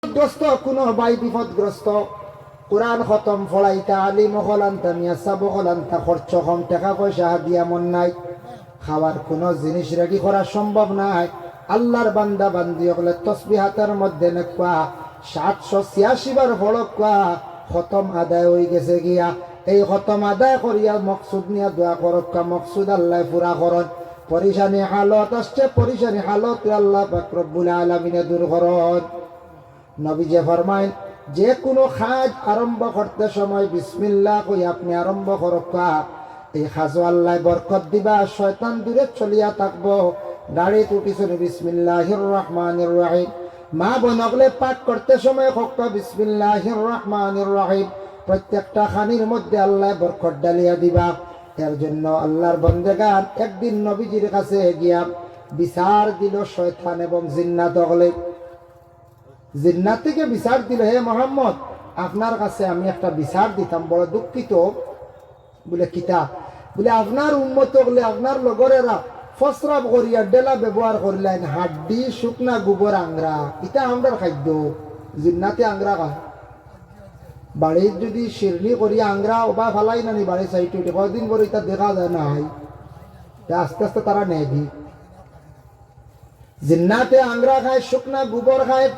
গ্রস্ত কোনো ভাই বিপদগ্রস্ত কোরআন খতম ফলাইতা আলিম হলান্তা মিয়াসাব হলান্তা খরচ কম টাকা পয়সা দিয়া মন নাই খাওয়ার কোনো জিনিস রেডি করা সম্ভব নাই। আল্লাহর বান্দা বান্দি হলে তসবিহাতের মধ্যে নেকুয়া 786 বার ফলকুয়া খতম আদায় হয়ে গেছে গিয়া। এই খতম আদায় করিয়া মকসুদ নিয়া দোয়া করক্কা, মকসুদ আল্লাহ পুরা করন। পরিশানি হালত আসছে, পরিশানি হালত আল্লাহ পাক রব্বুল আলামিনে দূর করন। নবীজি ফরমায় যে কোনো কাজ আরম্ভ করতে সময় বিসমিল্লাহ কই আপনি আরম্ভ করক্কা, এই কাজও আল্লাহ বরকত দিবা, শয়তান দূরে চলিয়া থাকবো। গাড়ি উঠিছনি বিসমিল্লাহির রহমানির রহিম, মা বোনগলে পাঠ করতে সময় হক্কা বিসমিল্লাহির রহমানির রহিম। প্রত্যেকটা খানির মধ্যে আল্লাহ বরকত ডালিয়া দিবা। এর জন্য আল্লাহর বন্দেগান একদিন নবীজির কাছে গিয়া বিচার দিল শয়তান এবং জিন্নাত হলে। জিন্নাত থেকে বিচার দিল, হে মোহাম্মদ আপনার কাছে আমি একটা বিচার দিতাম, বড় দুঃখিত। বলে কিতাব? বলে আপনার উম্মত হলে আপনার লগরেরা ফসরাব করিয়া ডেলা ব্যবহার করিলেন হাড্ডি শুকনা গোবর আংরা, এটা আমরা খাদ্য। জিন্নাতে আংরা খা বাড়ির যদি শিরনি করিয়া আংরা বা ফালাই নানি বাড়ি সাইড কদিন পরে এটা দেখা যায় না, আস্তে আস্তে তারা নেয় দি। জিন্নাতে আংরা খায়, শুকনা গোবর খায়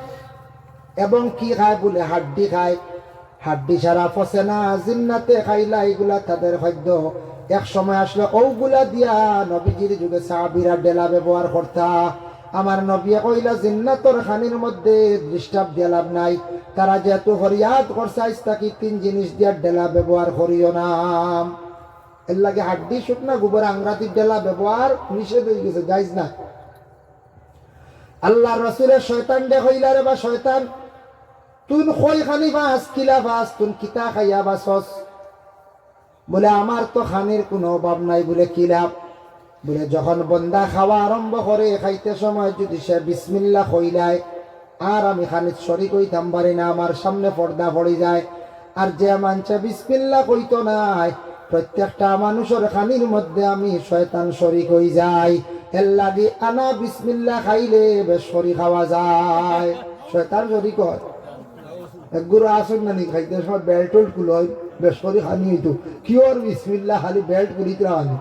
এবং কি খায় বলে হাড্ডি খায়। হাড্ডি সারা ফসে না, জিন্নাতে খাইলা এগুলা তাদের খাদ্য। এক সময় আসলে ওগুলা দিয়া নবীজির যুগে সাহাবীরা ডেলা ব্যবহার করতা। আমার নবী কইলা জিন্নাতর খানির মধ্যে ডিস্টার্ব দিয়া লাভ নাই, তারা যেহেতু ফরিয়াদ করছে তাকে 3 জিনিস দিয়া ডেলা ব্যবহার করিও না। এর লাগে হাড্ডি শুকনা গোবর আংরাতি ডেলা ব্যবহার নিষেধ হয়ে গেছে, যাইজ না। আল্লাহ রসুলের শয়তান ডে কইলা রে বা শয়তান তুন খই খানি বাস কিলা বাস তুন কিতা খাইয়া বাসস? বলে আমার তো খানির কোনো অভাব নাই। বলে কিলাপ? বলে যখন বন্দা খাওয়া আরম্ভ করে খাইতে সময় যদি সে বিসমিল্লাহ কইলায় আর আমি খানির শরিক হইতাম পারি না, আমার সামনে পর্দা পড়ে যায়। আর যে মানছে বিসমিল্লাহ কইতো নাই, প্রত্যেকটা মানুষের খানির মধ্যে আমি শয়তান শরিক হই যাই। এর লাগে আনা বিসমিল্লাহ খাইলে বেশ শরিক খাওয়া যায়, শয়তান শরিক হয়। একগুলো আসুন না নি খাইতে সময় বেল্ট টোল্ট গুলো বেশ করে খানি হইতো কি ওর বিসমিল্লাহ খালি বেল্ট করিতে খানি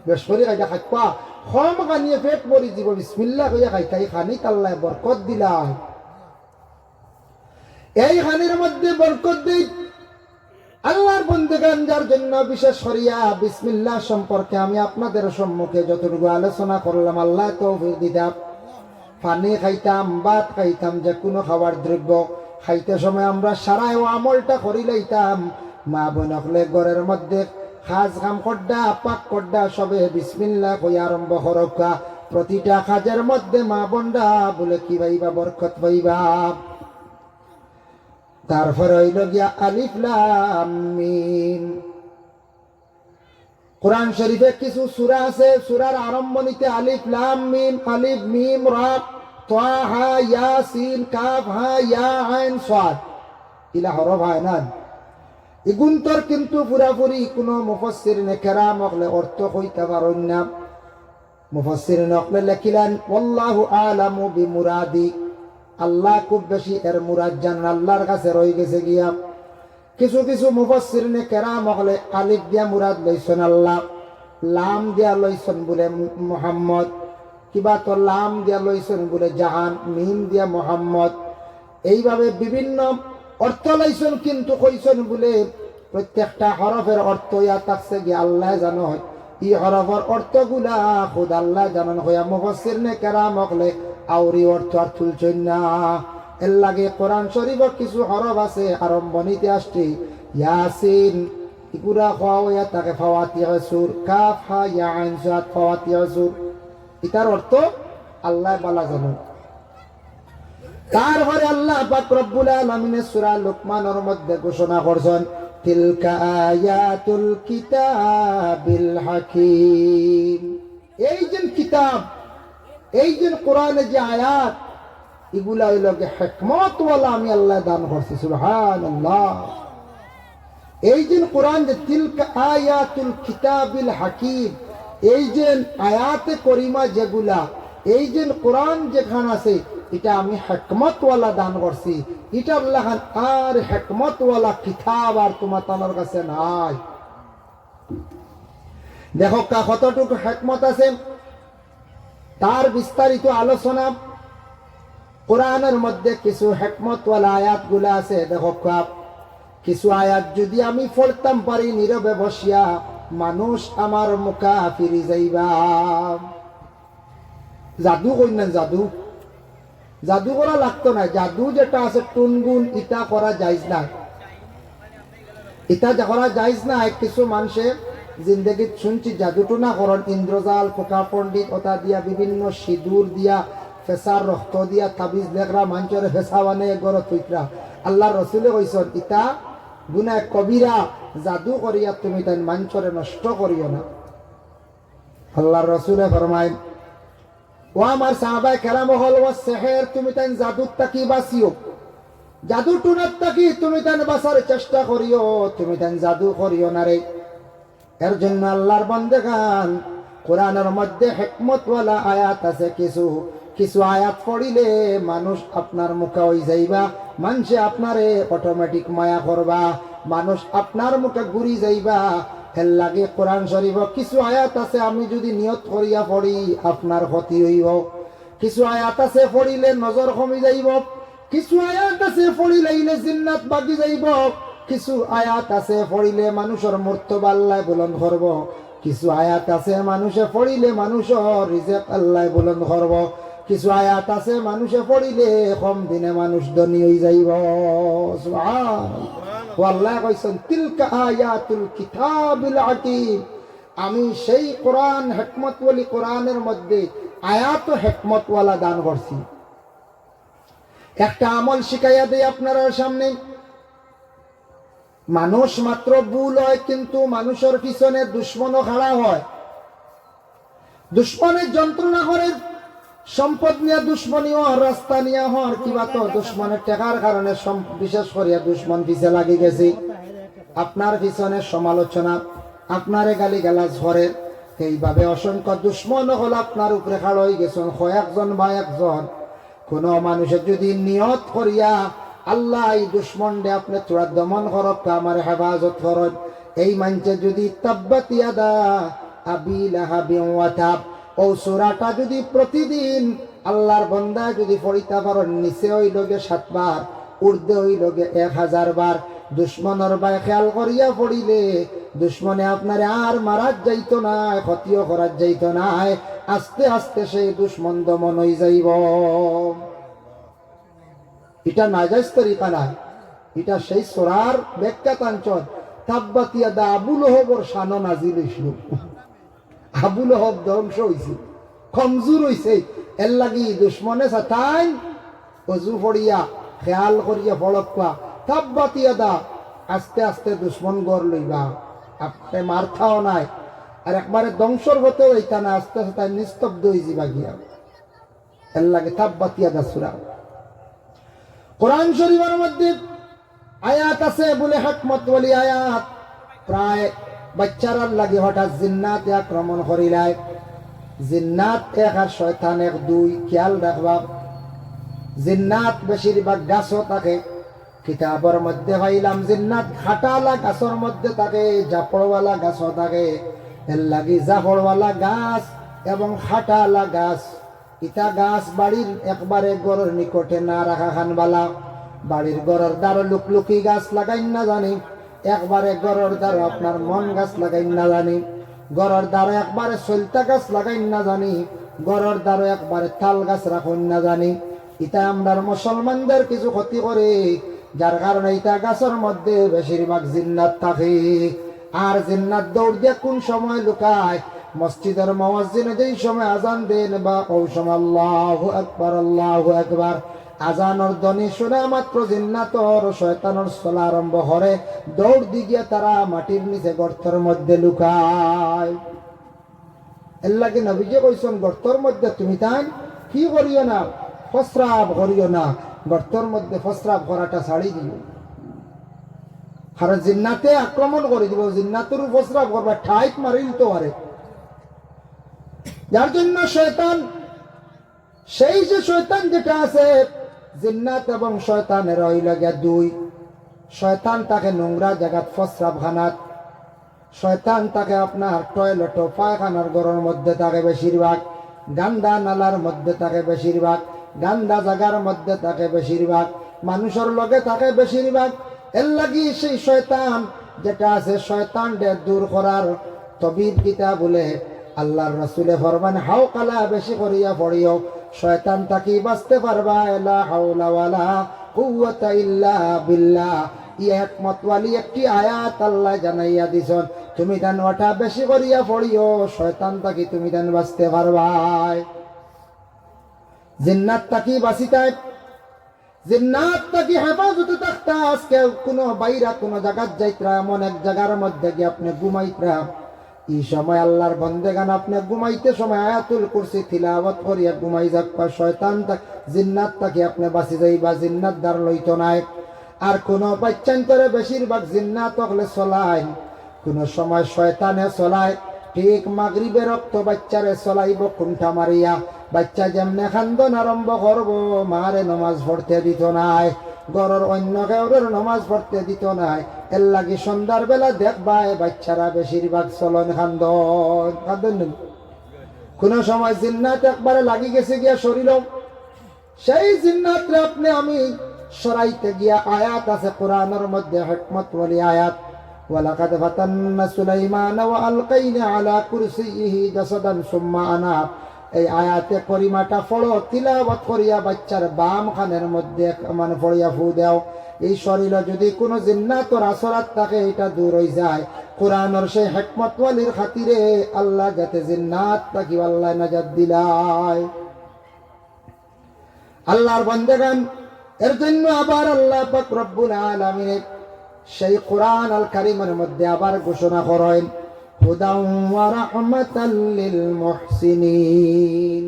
বেশ করে খাইটা খাইপা কম খানিয়ে পেট মরি দিব বিসমিল্লাহ কইয়া খাইতাই খানি আল্লাহ বরকত দিলাম। এই খানির মধ্যে বরকত দেই আল্লাহর বন্দেগান, যার জন্য বিশেষ করিয়া বিসমিল্লাহ সম্পর্কে আমি আপনাদের সম্মুখে যতটুকু আলোচনা করলাম আল্লাহ তৌফিক দিতাম। পানি খাইতাম, ভাত খাইতাম, যে কোনো খাবার দ্রব্য খাইতে সময় আমরা সারায় আমলটা করি লইতাম। মা বোন হলে ঘরের মধ্যে খাজ কাম করডা পাক করডা সবে বিসমিল্লাহ কই আরম্ভ করকা। প্রতিটা কাজের মধ্যে মা বোনরা বলে কি ভাইবা বরকত পাইবা। তারপর হইল গিয়া আলিফ লাম মিম। কোরআন শরীফে কিছু সূরা আছে, সূরার আরম্ভণীতে আলিফ লাম মিম, আলিফ মিম রা তাহা ইয়াসিন কাফ হা ইয়া আইন সাদ, ইলা হরফ হয় না। ইগুন্তর কিন্তু পুরাপুরি কোন মুফাসসিরিনে কেরাম হলে অর্থ কইতে পারেন না। মুফাসসিরিনে হলে লিখিলেন আল্লাহু আলামু বিমুরাদি, আল্লাহ খুব বেশি এর মুরাদ জানেন, আল্লাহর কাছে রয়ে গেছে গিয়া। কিছু কিছু মুফাসসিরিনে কেরাম হলে আলিফ দিয়া মুরাদ লইছেন আল্লাহ, লাম দিয়া লইছেন বলে মুহাম্মদ, কিবা তো লাম দিয়া লইছেন বলে জাহান, মিম দিয়া মোহাম্মদ, এইভাবে বিভিন্ন অর্থ লইছেন। কিন্তু কইছেন বলে প্রত্যেকটা হরফের অর্থ ইয়া থাকছে গিয়ে আল্লাহ জানো, ই হরফের অর্থগুলা খুদ আল্লাহ জানান হইয়া মুফাসসিরিনে কেরাম হলে আউরি অর্থ আর তুলছেন না। এর লাগে কোরআন শরীফের কিছু হরফ আছে আরম্ভণীতে আসছে ইয়াসিন, ইগুলা খাওয়া হইয়া তাকে ফাওয়াতিহা সূর, কাফ হা ইয়া আইন সাদ ফাওয়াতিহা সূর, এটার অর্থ আল্লাহ বালা জানেন। তারপরে আল্লাহ পাক রব্বুল আলামিন সূরা লুকমানের মধ্যে ঘোষণা করছেন তিলকা আয়াতুল কিতাবিল হাকীম। এই যে কিতাব, এই যে কোরআনের যে আয়াত, এগুলা হইল হিকমত ওয়ালা আমি আল্লাহ দান করছি, সুবহানাল্লাহ। এই যে কোরআন যে তিলকা আয়াতুল কিতাবিল হাকীম, এই যে আয়াতে করিমা যেগুলা, এই যে কোরআন যেখানে আছে এটা আমি হেকমতওয়ালা দান করছি। এটার লাগান আর হেকমতওয়ালা কিতাব আর তোমার কাছে নাই। দেখো কতটুকু হেকমত আছে, তার বিস্তারিত আলোচনা কোরআনের মধ্যে কিছু হেকমতওয়ালা আয়াতগুলো আছে। দেখো কিছু আয়াত যদি আমি পড়তাম পারি নীরবে বসিয়া, মানুষ আমার মুখা ফিরি যাইবা। জাদু কইলেন, জাদু জাদু করা লাগতো না। জাদু যেটা আছে টুনগুন, ইটা করা যাইজ না। ইটা করা যাইজ না। কিছু মানুষে জিন্দগিত শুনছি জাদুটো না করন, ইন্দ্রজাল, পোকা পণ্ডিত ওটা দিয়া, বিভিন্ন সিঁদুর দিয়া, ফেসার রক্ত দিয়া, তাবিজ লেখরা মানুষের ফেসা বানে গড় তুইকরা। আল্লাহ রসুলে কইসন ইটা গুনাহ কবিরা। জাদু করিয়া তুমি তাই মানুষরে নষ্ট করিও না। আল্লাহ রসুলে ফরমায়, ও আমার সাহাবায়ে কেরাম হল, ও সেহের, তুমি তাই জাদুর তাকি বাঁচিও, জাদু টুনার তাকি তুমি তাই বাঁচার চেষ্টা করিও, তুমি তাই জাদু করিও না রে। এর জন্য আল্লাহর বান্দাগান কোরআনের মধ্যে হিকমতওয়ালা আয়াত আছে। কিছু কিছু আয়াত পড়িলে মানুষ আপনার মুখে হই যাইবা, মানুষে আপনারে অটোমেটিক মায়া করবা, মানুষ আপনার মুখে ঘুরি যাইবা। এর লাগে কোরআন শরীফ কিছু আয়াত আছে আমি যদি নিয়ত করিয়া পড়ি আপনার ক্ষতি হইব। কিছু আয়াত আছে পড়িলে নজর কমি যাইব। কিছু আয়াত আছে পড়িলে জিন্নাত বাকি যাইব। কিছু আয়াত আছে পড়িলে মানুষের মর্তবা আল্লাহ বুলন্দ করব। কিছু আয়াত আছে মানুষে পড়িলে মানুষের রিজেক আল্লাহ বুলন্দ করব। কিছু আয়াত আছে মানুষে পড়িলে কম দিনে মানুষ ধনী হয়ে যাইব। সুবহানাল্লাহ। আল্লাহ কইছেন তিলকা আয়াতুল কিতাবিল হাকীম, আমি সেই কোরআন হিকমতওয়ালি কোরআনের মধ্যে আয়াত হিকমতওয়ালা দান করছি। একটা আমল শিখাইয়া দেই আপনার সামনে। মানুষ মাত্র ভুল হয়, কিন্তু মানুষের পিছনে দুশ্মনও খাড়া হয়। দুশ্মনের যন্ত্রণা করে, সম্পদ নিয়ে দুশ্মনী হওয়ার, রাস্তা নিয়ে হওয়ার, কিবা তো দুশ্মনের টেকার কারণে বিশেষ করিয়া দুশ্মন পিছে লাগি গেছে। আপনার পিছনে সমালোচনা, আপনারে গালি গালাজ করে, এইভাবে অসংখ্য দুশ্মন হল আপনার উপরে খাড় হয়ে গেছেন। কয়েকজন বা একজন কোন মানুষের যদি নিয়ত করিয়া আল্লাহ এই দুশ্মনডে আপনি তোরা দমন করক, আমার হেফাজত করক, এই মানছে যদি তাব্বাত ইয়াদা আবি লাহাবিন ওয়া তাব, ও সূরাটা যদি প্রতিদিন আল্লাহর বান্দা যদি পড়িতে পারেন, নিচে হইলগে 7 বার, ঊর্ধ্বে হইলগে 1000 বার, দুশ্মনের বাই খেয়াল করিয়া পড়িলে দুশ্মনে আপনারে আর মারাত যাইত না, ক্ষতিও করার যাইত না। আস্তে আস্তে সেই দুশ্মন দমন হয়ে যাইব। এটা নাজাইজ তরিকা না, এটা সেই সূরার ব্যাখ্যা কাঞ্চন। তাব্বাত ইয়াদা আবু লহবর শান নাজিল হইছিল। আবু লহব ধ্বংস হইছে, কমজোর হইছে। এর লাগি দুশ্মনে সাতাইন অজু পড়িয়া খেয়াল করিয়া পড়কা তাব্বাত ইয়াদা। আস্তে আস্তে দুশ্মন গড় লইবা, আপনি মারথাও নাই আর একবারে ধ্বংসর হতেও হইতা না, আস্তে আস্তে নিস্তব্ধ হয়ে যাবা গিয়া। এর লাগে তাব্বাত ইয়াদা সূরা। কোরআন শরীফের মধ্যে আয়াত আছে বলে হিকমতওয়ালি আয়াত। প্রায় বাচ্চারার লাগে হঠাৎ জিন্নাতে আক্রমণ করিলায়। জিন্নাত 1 আর শয়তান 1, 2। খেয়াল রাখবা, জিন্নাত বেশিরভাগ গাছও থাকে। কিতাবের মধ্যে পাইলাম জিন্নাত খাটালা গাছের মধ্যে থাকে, জাফড়ওয়ালা গাছও থাকে। এর লাগি জাফড়ওয়ালা গাছ এবং খাটালা গাছ, ইটা গাছ বাড়ির একবারে গড়ের নিকটে না রাখা খানবালা। বাড়ির গড়ের দ্বারা লুকলুকি গাছ লাগাই না জানি, একবারে গড়ের দ্বারা আপনার মন গাছ লাগাই না জানি, গড়ের দ্বারা একবারে সলতা গাছ লাগাই না জানি, গড়ের দ্বারা একবারে তাল গাছ রাখুন না জানি। ইটা আমরা মুসলমানদের কিছু ক্ষতি করে, যার কারণে ইটা গাছের মধ্যে বেশিরভাগ জিন্নাত থাকে। আর জিন্নাত দৌড় দিয়ে কোন সময় লুকায়? মসজিদের মুয়াজ্জিন যেই সময় আজান দেন বা ওই সময় আল্লাহু আকবার আল্লাহু আকবার আজানের ধ্বনি শুনে মাত্র জিন্নাতর শয়তানের চলা আরম্ভ করে, দৌড় দিয়ে তারা মাটির নিচে গর্তের মধ্যে লুকায়। এর লাগে নবীজি কইছেন, গর্তের মধ্যে তুমি তাই কি করিও না, প্রস্রাব করিও না। গর্তের মধ্যে প্রস্রাব করাটা ছাড়ি দিও, কারণ জিন্নাতে আক্রমণ করে দিব। জিন্নাতের প্রস্রাব করবা ঠাইট মারি দিতে পারে, যার জন্য শয়তান সেই যে শয়তান যেটা আছে, জিন্নাত এবং শয়তানের হইল গিয়া দুই। শয়তান তাকে নোংরা জায়গাত প্রস্রাবখানাত, শয়তান তাকে আপনার টয়লেট পায়খানার ঘরের মধ্যে থাকে বেশিরভাগ, গান্দা নালার মধ্যে থাকে বেশিরভাগ, গান্দা জায়গার মধ্যে থাকে বেশিরভাগ, মানুষের লগে থাকে বেশিরভাগ। এর লাগি সেই শয়তান যেটা আছে, শয়তানকে দূর করার তবিব কিতা বলে আল্লাহর রাসূলে ফরমান, হাওকালা বেশি করিয়া পড়িও, শয়তান তাকি বাঁচতে পারবা। লা হাওলা ওয়ালা কুওয়াতা ইল্লা বিল্লাহ। ই একমতওয়ালি একটি আয়াত আল্লাহ জানাইয়া দিছেন, তুমি দেন ওটা বেশি করিয়া পড়িও, শয়তান তাকি তুমি দেন বাঁচতে পারবাই। জিন্নাত তাকি বাঁচিতাই, জিন্নাত তাকি হেফাজতে থাকতা। আজকে কোনো বাইরা কোনো জায়গাত যাইতরা, এমন এক জায়গার মধ্যে গিয়ে আপনি ঘুমাইতরা, এই সময় আল্লাহর বন্দেগান আপনি ঘুমাইতে সময় আয়াতুল কুরসি তিলাওয়াত করিয়া ঘুমাই যাকবা, শয়তান জিন্নাত তাকি আপনি বাঁচি যাইবা, জিন্নাত দ্বার লইত নাই। আর কোন বাচ্চান্তরে বেশিরভাগ জিন্নাত হলে চলায়, কোন সময় শয়তানে চলায়। ঠিক মাগরিবের রক্ত বাচ্চারে চলাইব কুণ্ঠা মারিয়া, বাচ্চা যেমনে খান্দন আরম্ভ করব, মারে নমাজ পড়তে দিত নাই, ঘরের অন্য কেউরের নমাজ পড়তে দিত নাই। এর লাগি সন্ধ্যার বেলা দেখবা বাচ্চারা বেশিরভাগ চলন খান্দন। কোন সময় জিন্নাত একবারে লাগি গেছে গিয়া শরীর, সেই জিন্নাতরে আপনি আমি সরাইতে গিয়া আয়াত আছে কোরআনের মধ্যে হিকমত ওয়ালি আয়াত, ওয়ালাকাদ ফাতান্না সুলাইমান ওয়া আলকাইনা আলা কুরসিহি জাসাদান সুম্মা আনাব। এই আয়াতে করিমাটা পড়ো, তিলাওয়াত করিয়া বাচ্চার বাম খানের মধ্যে মানে পড়িয়া ফু দাও। এই শরীরে যদি কোনো জিন্নাতর আসরাত থাকে, এটা দূর হয়ে যায়। কোরআনের সেই হিকমত ওয়ালির খাতিরে আল্লাহ যাতে জিন্নাত তাকি আল্লাহ নাজাত দিলায়। আল্লাহর বান্দাগণ, এর জন্য আবার আল্লাহ পাক রব্বুল আলামিন সেই কোরআন আল কারীমের মধ্যে আবার ঘোষণা করেন, হুদাও ওয়া রাহমাতাল লিল মুহসিনিন।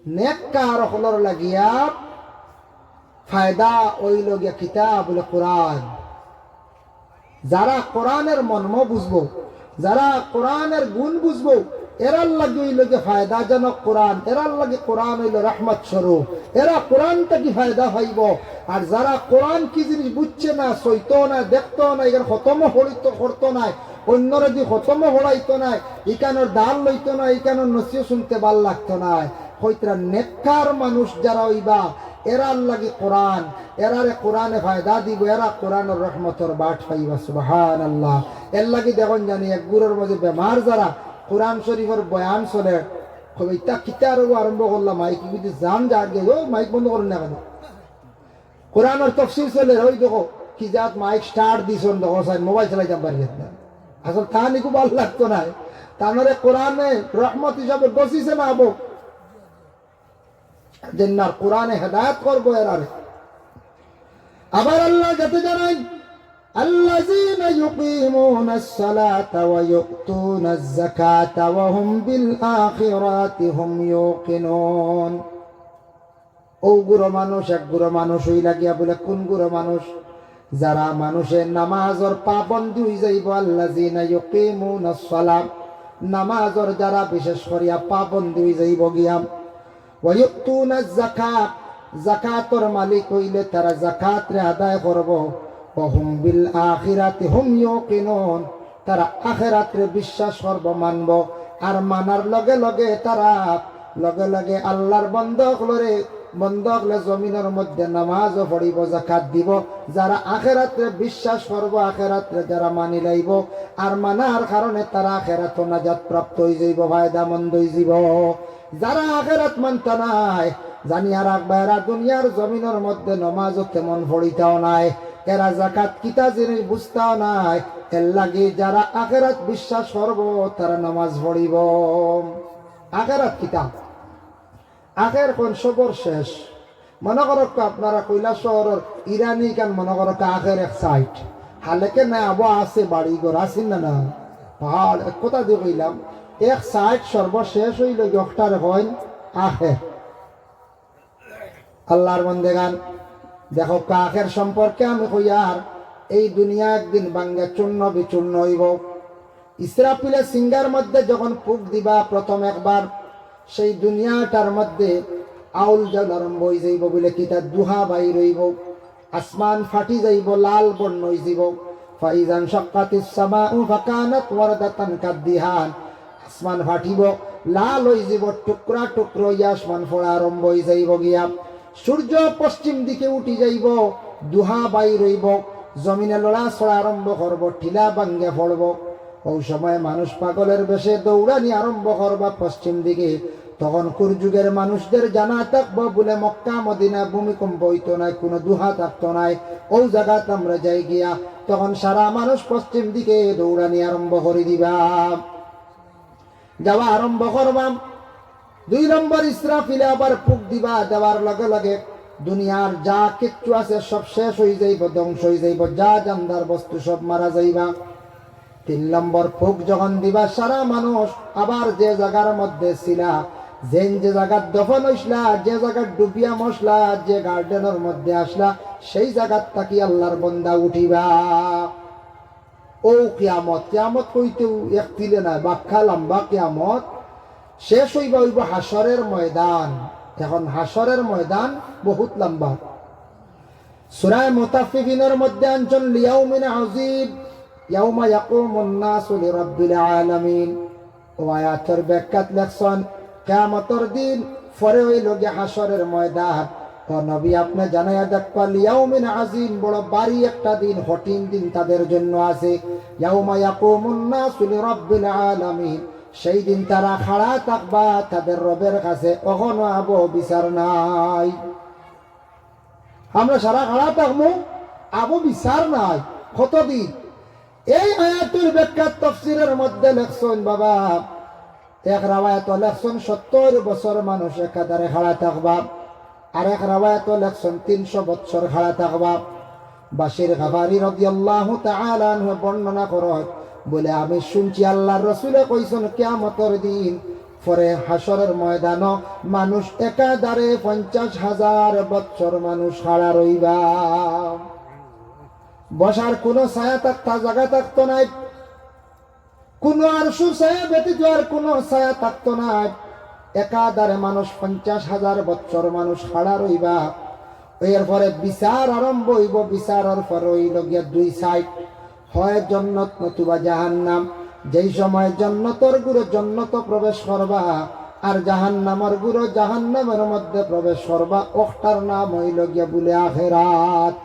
নেককার হলর লাগিয়া ফায়দা হইল গিয়া কিতাবুল কোরআন। যারা কোরআনের মর্ম বুঝবো, যারা কোরআনের গুণ বুঝবো, এরার লাগে হইল গিয়ে ফায়দাজনক কোরআন, এরার লাগে কোরআন হইল রহমত স্বরূপ, এরা কোরআন থেকে ফায়দা পাইব। আর যারা কোরআন কি জিনিস বুঝছে না, সইতো না, দেখতো না, এখানে খতম হইতো করতো না, অন্যরা যদি খতম হড়াইতো না, ইকানোর ডাল লইতো না, ইকানোর নসিও শুনতে ভাল লাগতো না। হইতরা নেককার মানুষ যারা হইবা, এরার লাগে কোরআন, এরারে কোরআনে ফায়দা দিব, এরা কোরআনের রহমতর বাট পাইবা। সুবহানাল্লাহ। এর লাগে দেখুন জানি এক গুরুর মধ্যে বেমার যারা কোরআন শরীফের বয়ান চলে, কবিতা কিতার আরম্ভ করলাম, মাইক যদি জাম যার গে মাইক বন্ধ করেন না কেন, কোরআনের তফসিল চলে, ওই দেখো কি যাত মাইক স্টার্ট দিছ, দেখো মোবাইল চালাইতাম পারি না, আসলে তা নিকু ভাল লাগতো না। তাহলে কোরআনে রহমত হিসাবে বসিছে না আবো জেন্নার কোরআনে হেদায়েত করবো এরারে। আবার আল্লাহ যাতে জানাই, আল্লাযীনা ইউকিমুনাস সালাতা ওয়া ইউতুনাজ যাকাতা ওয়া হুম বিল আখিরাতি হুম ইউকিনুন। ও গুরু মানুষ, এক গুরু মানুষ হই লাগিয়া বলে কোন গুরু মানুষ? যারা মানুষের নামাজর পাবন্দি হই যাইব। আল্লাযীনা ইউকিমুনাস সালাত, নামাজর যারা বিশেষ করিয়া পাবন্দি হই যাইব গিয়া। ওয়া ইউতুনাজ যাকাত, যাকাতর মালিক হইলে তারা যাকাত রে আদায় করব। ওয়া হুম বিল আখিরাতি হুম ইউকিনুন, তারা আখিরাত রে বিশ্বাস করব, মানব। আর মানার লগে লগে তারা লগে লগে আল্লাহর বন্ধকলে জমিনের মধ্যে নামাজও পড়িব, যাকাত দিব। যারা আখিরাতে বিশ্বাস করব, আখিরাতে যারা মানি লাইব, আর মানার কারণে তারা আখিরাত নাজাত প্রাপ্ত হয়ে যাইব, ফায়দামন্দ হয়ে যাইব। যারা আখিরাত মানতা নাই, জানিয়া রাখবা এরা দুনিয়ার জমিনের মধ্যে নামাজও তেমন পড়িতাও নাই, এরা যাকাত কিতা জিনিস বুঝতাও নাই। এর লাগি যারা আখিরাত বিশ্বাস করব, তারা নামাজ পড়িব। আখিরাত কিতা? আগের কোন সবর শেষ। মনে করো আপনারা কৈলাস শহরের ইরানি কান মনে করো আগের এক সাইড হালেকে না আবো আছে, বাড়ি ঘর আসেন না না পাহাড়, এক কথা দিয়ে কইলাম, এক সাইড সর্বশেষ হইল গটার হয় আখের। আল্লাহর বন্দেগান দেখো, আখের সম্পর্কে আমি কইয়ার, এই দুনিয়া একদিন ভাঙ্গে চূর্ণ বিচূর্ণ হইব। ইসরাফিলের সিঙ্গার মধ্যে যখন ফুক দিবা প্রথম একবার, সেই দুনিয়াটার মধ্যে আউল জল আরম্ভ হয়ে যাইব বলে কিতা দুহা বাইর হইব, আসমান ফাটি যাইব, লাল বর্ণ হয়ে যাব। ফাইজান শাক্কাতিস সামাউ ফাকানাত ওয়ারদাতান কাদ্দিহান, আসমান ফাটিব, লাল হয়ে যাব, টুকরা টুকরো হইয়া আসমান ফোড়া আরম্ভ হয়ে যাইব গিয়া। সূর্য পশ্চিম দিকে উঠি যাইব, দুহা বাইর হইব, জমিনে লড়া ছড়া আরম্ভ করব, টিলা ভাঙ্গে পড়ব। ওই সময় মানুষ পাগলের বেশে দৌড়ানি আরম্ভ করবা পশ্চিম দিকে। তখন যুগের মানুষদের জানা থাকবো বলে মক্কা মদিনা ভূমিকম্প হইতো নাই, কোনো দুহা থাকতো নাই। ওই জায়গাতে আমরা যাই গিয়া, তখন সারা মানুষ পশ্চিম দিকে দৌড়ানি আরম্ভ করে দিবা, যাওয়া আরম্ভ করবাম। 2 নম্বর ইসরাফিলে আবার ফুক দিবা, দেওয়ার লগে লগে দুনিয়ার যা কিচ্ছু আছে সব শেষ হয়ে যাইব, ধ্বংস হয়ে যাইব, যা জানদার বস্তু সব মারা যাইবা। 3 নম্বর ফুক যখন দিবা, সারা মানুষ আবার যে জায়গার মধ্যে ছিলা, যে জায়গার দফন হইসলা, যে জায়গার ডুবিয়া মশলা, যে গার্ডেনের মধ্যে আসলা, সেই জায়গার থাকি আল্লাহর বন্দা উঠিবা। ও কিয়ামত, কিয়ামত হইতেও এক তিলে না, বাক্কা লম্বা কিয়ামত শেষ হইবা হইব হাসরের ময়দান। এখন হাসরের ময়দান বহুত লম্বা। সূরা মুতাফফিফিনের মধ্যে আনছেন লিয়াউমিন আযীব ইয়াউমা ইয়াকুমুন নাসু লিরাব্বিল আলামিন। ও আয়াতের ব্যাখ্যাত লেখছেন কিয়ামতের দিন পরে হইল গিয়ে হাসরের ময়দান। ও নবী আপনি জানাইয়া দেখবা লিয়াউমিন আযীম, বড় ভারী একটা দিন, কঠিন দিন তাদের জন্য আছে। ইয়াউমা ইয়াকুমুন নাসু লিরাব্বিল আলামিন, সেই দিন তারা খাড়া থাকবা তাদের রবের কাছে, কখনো আবো বিচার নাই। আমরা সারা খাড়া থাকবো, আবো বিচার নাই। কতদিন? এই আয়াতের ব্যাখ্যা তাফসীরের মধ্যে লেখছেন বাবা, এক রাওয়ায়াত লেখছেন 70 বছর মানুষ একাধারে খাড়া থাকবা, আর এক রাওয়ায়াত লেখছেন 300 বছর খাড়া থাকবা। বাশির গাফারি রাদিয়াল্লাহু তাআলা আনহু বর্ণনা করেন, বলে আমি শুনছি আল্লাহর রাসূলে কইছেন কিয়ামতের দিন পরে হাসরের ময়দান মানুষ একাধারে 50,000 বছর মানুষ খাড়া রইবা। বসার কোনো ছায়া থাকতা জায়গা থাকতো নাই, কোনো আরশু ছায়া ব্যতীত আর কোনো ছায়া থাকতো না। একাধারে মানুষ 50,000 বছর মানুষ খাড়া রইবা। এরপরে বিচার আরম্ভ হইব। বিচারের পরে হইল গিয়া 2 সাইড, হয় জন্নত নতুবা জাহান্নাম। যেই সময় জন্নতর গুরু জন্নত প্রবেশ করবা, আর জাহান্নামের গুরু জাহান্নামের মধ্যে প্রবেশ করবা। ওটার নাম হইল গিয়া বলে আখিরাত।